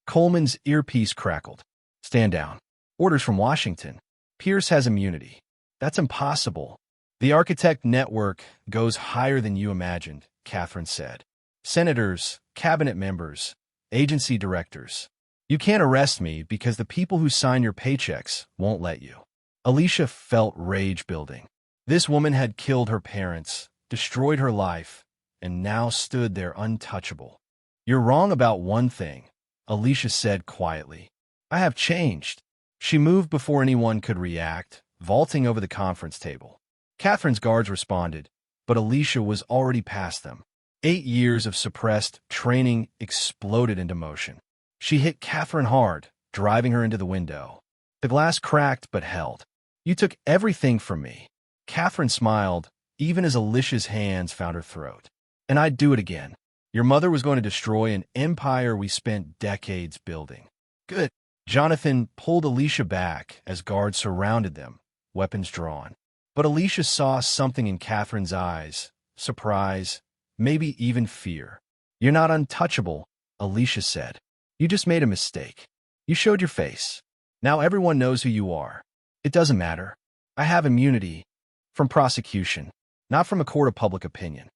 Coleman's earpiece crackled. Stand down. Orders from Washington. Pierce has immunity. That's impossible. The architect network goes higher than you imagined, Catherine said. Senators, cabinet members, agency directors. You can't arrest me because the people who sign your paychecks won't let you. Alicia felt rage building. This woman had killed her parents, destroyed her life, and now stood there untouchable. You're wrong about one thing, Alicia said quietly. I have changed. She moved before anyone could react, vaulting over the conference table. Catherine's guards responded, but Alicia was already past them. 8 years of suppressed training exploded into motion. She hit Catherine hard, driving her into the window. The glass cracked but held. "You took everything from me." Catherine smiled, even as Alicia's hands found her throat. "And I'd do it again. Your mother was going to destroy an empire we spent decades building." "Good." Jonathan pulled Alicia back as guards surrounded them, weapons drawn. But Alicia saw something in Catherine's eyes, surprise, maybe even fear. "You're not untouchable," Alicia said. "You just made a mistake. You showed your face. Now everyone knows who you are. It doesn't matter. I have immunity from prosecution, not from a court of public opinion."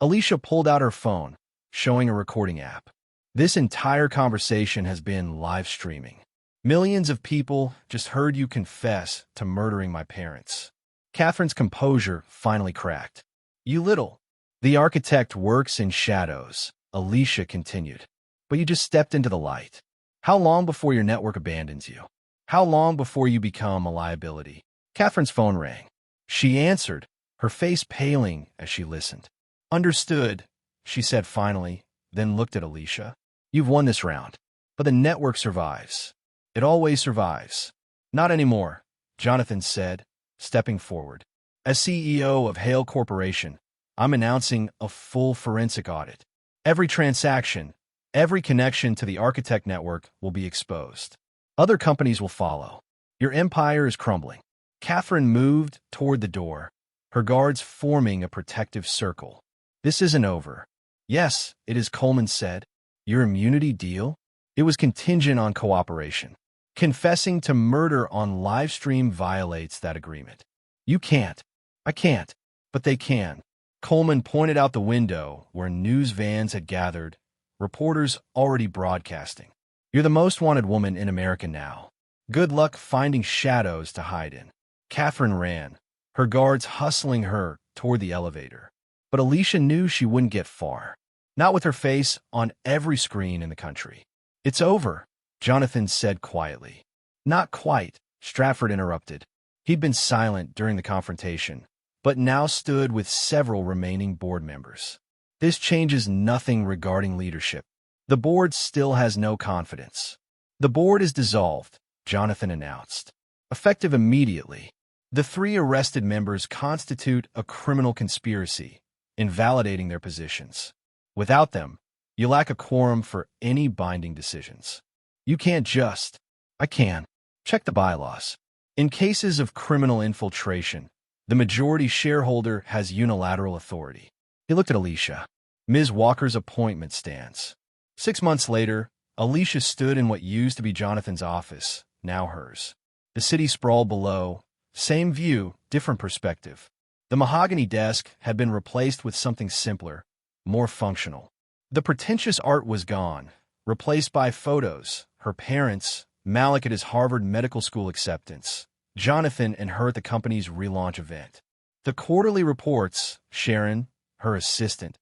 Alicia pulled out her phone, showing a recording app. "This entire conversation has been live streaming. Millions of people just heard you confess to murdering my parents." Catherine's composure finally cracked. "You little." "The architect works in shadows," Alicia continued. "But you just stepped into the light. How long before your network abandons you? How long before you become a liability?" Catherine's phone rang. She answered, her face paling as she listened. "Understood," she said finally, then looked at Alicia. "You've won this round. But the network survives. It always survives." "Not anymore," Jonathan said, stepping forward. "As CEO of Vale Corporation, I'm announcing a full forensic audit. Every transaction, every connection to the architect network will be exposed. Other companies will follow. Your empire is crumbling." Catherine moved toward the door, her guards forming a protective circle. "This isn't over." "Yes, it is," Coleman said. "Your immunity deal? It was contingent on cooperation. Confessing to murder on live stream violates that agreement. You can't. I can't. But they can." Coleman pointed out the window where news vans had gathered, reporters already broadcasting. "You're the most wanted woman in America now. Good luck finding shadows to hide in." Catherine ran, her guards hustling her toward the elevator. But Alicia knew she wouldn't get far. Not with her face on every screen in the country. "It's over," Jonathan said quietly. "Not quite," Stratford interrupted. He'd been silent during the confrontation, but now stood with several remaining board members. "This changes nothing regarding leadership. The board still has no confidence." "The board is dissolved," Jonathan announced. "Effective immediately. The 3 arrested members constitute a criminal conspiracy, invalidating their positions. Without them, you lack a quorum for any binding decisions. You can't just..." "I can. Check the bylaws. In cases of criminal infiltration, the majority shareholder has unilateral authority." He looked at Alicia. "Ms. Walker's appointment stands." 6 months later, Alicia stood in what used to be Jonathan's office, now hers. The city sprawled below. Same view, different perspective. The mahogany desk had been replaced with something simpler, more functional. The pretentious art was gone, replaced by photos, her parents, Malik at his Harvard Medical School acceptance, Jonathan and her at the company's relaunch event. The quarterly reports, Sharon, her assistant,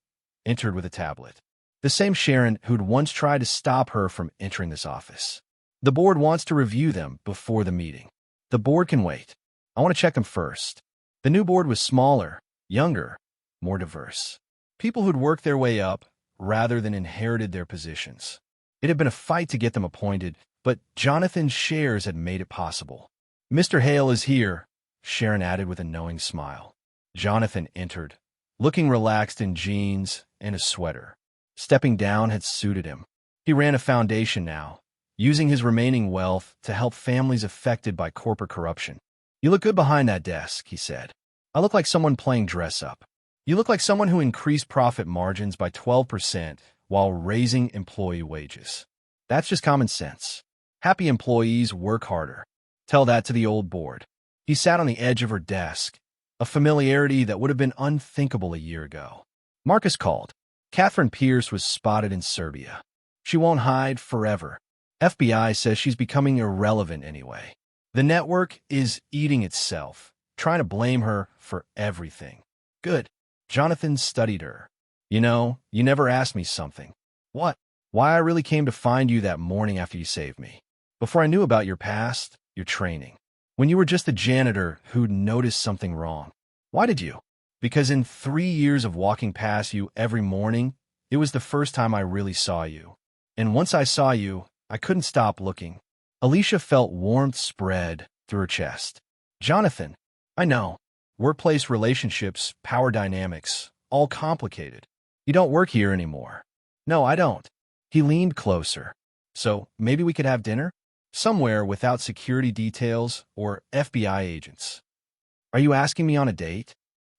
entered with a tablet. The same Sharon who'd once tried to stop her from entering this office. "The board wants to review them before the meeting." "The board can wait. I want to check them first." The new board was smaller, younger, more diverse. People who'd worked their way up rather than inherited their positions. It had been a fight to get them appointed, but Jonathan's shares had made it possible. "Mr. Hale is here," Sharon added with a knowing smile. Jonathan entered, looking relaxed in jeans and a sweater. Stepping down had suited him. He ran a foundation now, using his remaining wealth to help families affected by corporate corruption. "You look good behind that desk," he said. "I look like someone playing dress-up." "You look like someone who increased profit margins by 12% while raising employee wages. That's just common sense. Happy employees work harder. Tell that to the old board." He sat on the edge of her desk, a familiarity that would have been unthinkable a year ago. Marcus called. Catherine Pierce was spotted in Serbia. "She won't hide forever. FBI says she's becoming irrelevant anyway. The network is eating itself, trying to blame her for everything." "Good." Jonathan studied her. "You know, you never asked me something." "What?" "Why I really came to find you that morning after you saved me. Before I knew about your past, your training. When you were just a janitor who'd noticed something wrong. Why did you? Because in 3 years of walking past you every morning, it was the first time I really saw you. And once I saw you, I couldn't stop looking. Alicia felt warmth spread through her chest. Jonathan, I know. Workplace relationships, power dynamics, all complicated. You don't work here anymore. No, I don't. He leaned closer. So maybe we could have dinner? Somewhere without security details or FBI agents. Are you asking me on a date?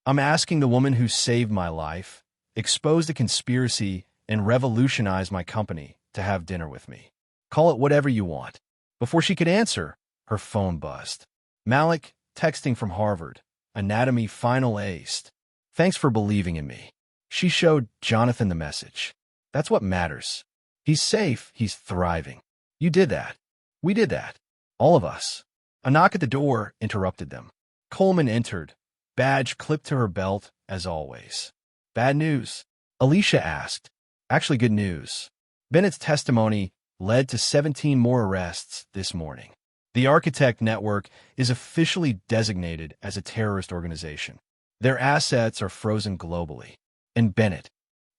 I'm asking the woman who saved my life, exposed a conspiracy, and revolutionized my company to have dinner with me. Call it whatever you want. Before she could answer, her phone buzzed. Malik, texting from Harvard. Anatomy final aced. Thanks for believing in me. She showed Jonathan the message. That's what matters. He's safe, he's thriving. You did that. We did that. All of us. A knock at the door interrupted them. Coleman entered, badge clipped to her belt, as always. Bad news? Alicia asked. Actually, good news. Bennett's testimony led to 17 more arrests this morning. The Architect Network is officially designated as a terrorist organization. Their assets are frozen globally. And Bennett,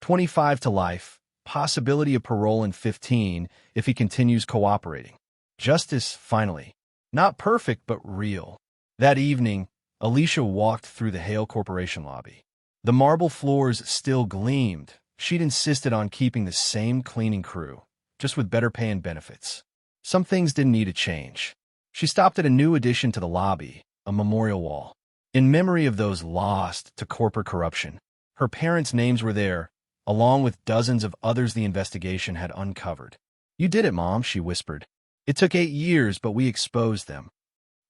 25 to life, possibility of parole in 15 if he continues cooperating. Justice, finally. Not perfect, but real. That evening, Alicia walked through the Vale Corporation lobby. The marble floors still gleamed. She'd insisted on keeping the same cleaning crew, just with better pay and benefits. Some things didn't need a change. She stopped at a new addition to the lobby, a memorial wall. In memory of those lost to corporate corruption, her parents' names were there, along with dozens of others the investigation had uncovered. You did it, Mom, she whispered. It took 8 years, but we exposed them.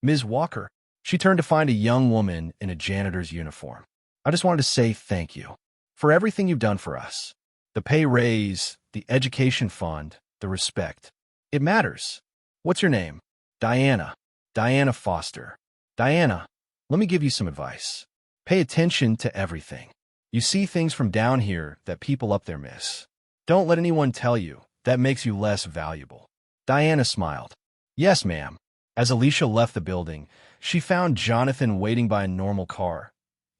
Ms. Walker, she turned to find a young woman in a janitor's uniform. I just wanted to say thank you for everything you've done for us. The pay raise, the education fund, the respect. It matters. What's your name? Diana. Diana Foster. Diana, let me give you some advice. Pay attention to everything. You see things from down here that people up there miss. Don't let anyone tell you that makes you less valuable. Diana smiled. Yes, ma'am. As Alicia left the building, she found Jonathan waiting by a normal car.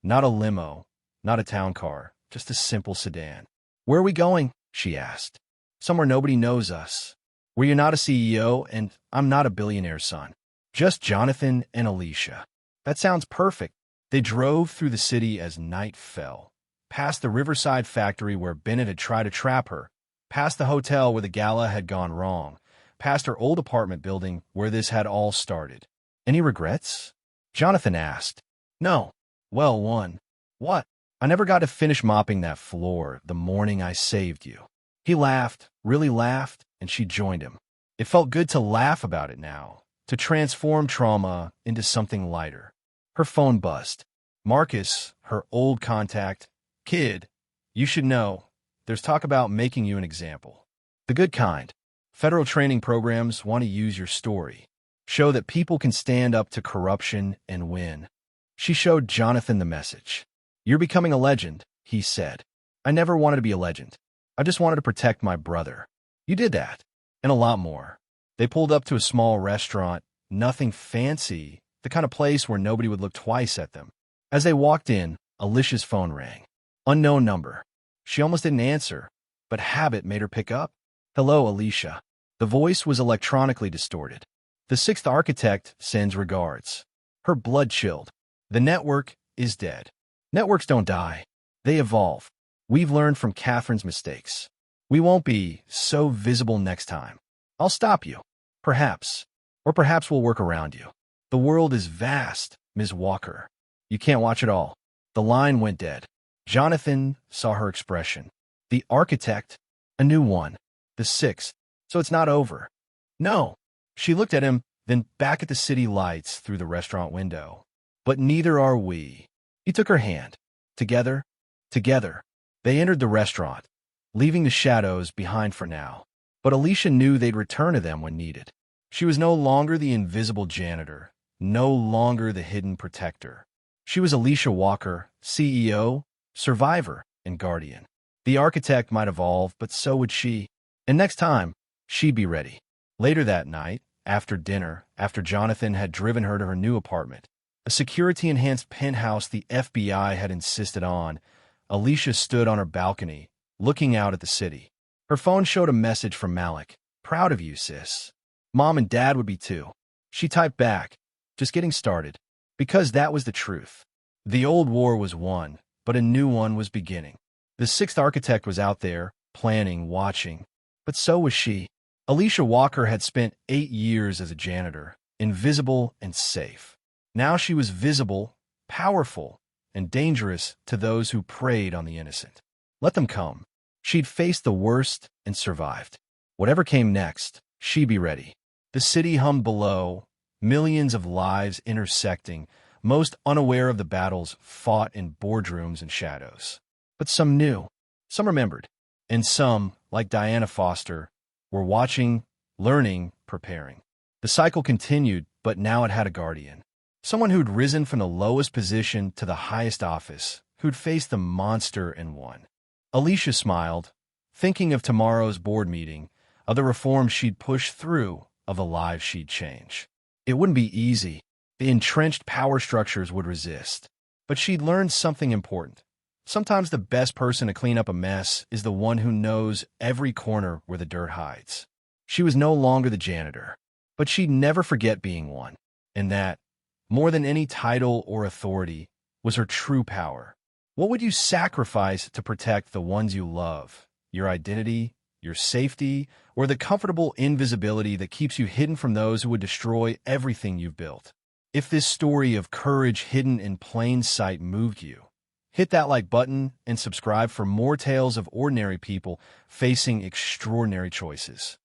Not a limo, not a town car, just a simple sedan. Where are we going? She asked. Somewhere nobody knows us. Where you're not a CEO and I'm not a billionaire's son. Just Jonathan and Alicia. That sounds perfect. They drove through the city as night fell, past the Riverside factory where Bennett had tried to trap her, past the hotel where the Gala had gone wrong, past her old apartment building where this had all started. Any regrets? Jonathan asked. No. Well, one. What? I never got to finish mopping that floor the morning I saved you. He laughed, really laughed, and she joined him. It felt good to laugh about it now, to transform trauma into something lighter. Her phone buzzed. Marcus, her old contact. Kid, you should know, there's talk about making you an example. The good kind. Federal training programs want to use your story. Show that people can stand up to corruption and win. She showed Jonathan the message. You're becoming a legend, he said. I never wanted to be a legend. I just wanted to protect my brother. You did that. And a lot more. They pulled up to a small restaurant, nothing fancy, the kind of place where nobody would look twice at them. As they walked in, Alicia's phone rang. Unknown number. She almost didn't answer, but habit made her pick up. Hello, Alicia. The voice was electronically distorted. The sixth architect sends regards. Her blood chilled. The network is dead. Networks don't die. They evolve. We've learned from Catherine's mistakes. We won't be so visible next time. I'll stop you. Perhaps. Or perhaps we'll work around you. The world is vast, Ms. Walker. You can't watch it all. The line went dead. Jonathan saw her expression. The architect, a new one. The sixth. So it's not over. No. She looked at him, then back at the city lights through the restaurant window. But neither are we. He took her hand. Together. They entered the restaurant, leaving the shadows behind for now. But Alicia knew they'd return to them when needed. She was no longer the invisible janitor, no longer the hidden protector. She was Alicia Walker, CEO, survivor, and guardian. The architect might evolve, but so would she. And next time, she'd be ready. Later that night, after dinner, after Jonathan had driven her to her new apartment, a security-enhanced penthouse the FBI had insisted on, Alicia stood on her balcony, looking out at the city. Her phone showed a message from Malik. "Proud of you, sis. Mom and Dad would be too." She typed back, "Just getting started." Because that was the truth. The old war was won, but a new one was beginning. The sixth architect was out there, planning, watching. But so was she. Alicia Walker had spent 8 years as a janitor, invisible and safe. Now she was visible, powerful, and dangerous to those who preyed on the innocent. Let them come. She'd faced the worst and survived. Whatever came next, she'd be ready. The city hummed below, millions of lives intersecting, most unaware of the battles fought in boardrooms and shadows. But some knew, some remembered, and some, like Diana Foster, were watching, learning, preparing. The cycle continued, but now it had a guardian. Someone who'd risen from the lowest position to the highest office, who'd faced the monster and won. Alicia smiled, thinking of tomorrow's board meeting, of the reforms she'd push through, of the lives she'd change. It wouldn't be easy. The entrenched power structures would resist. But she'd learned something important. Sometimes the best person to clean up a mess is the one who knows every corner where the dirt hides. She was no longer the janitor, but she'd never forget being one. And that, more than any title or authority, was her true power. What would you sacrifice to protect the ones you love? Your identity, your safety, or the comfortable invisibility that keeps you hidden from those who would destroy everything you've built? If this story of courage hidden in plain sight moved you, hit that like button and subscribe for more tales of ordinary people facing extraordinary choices.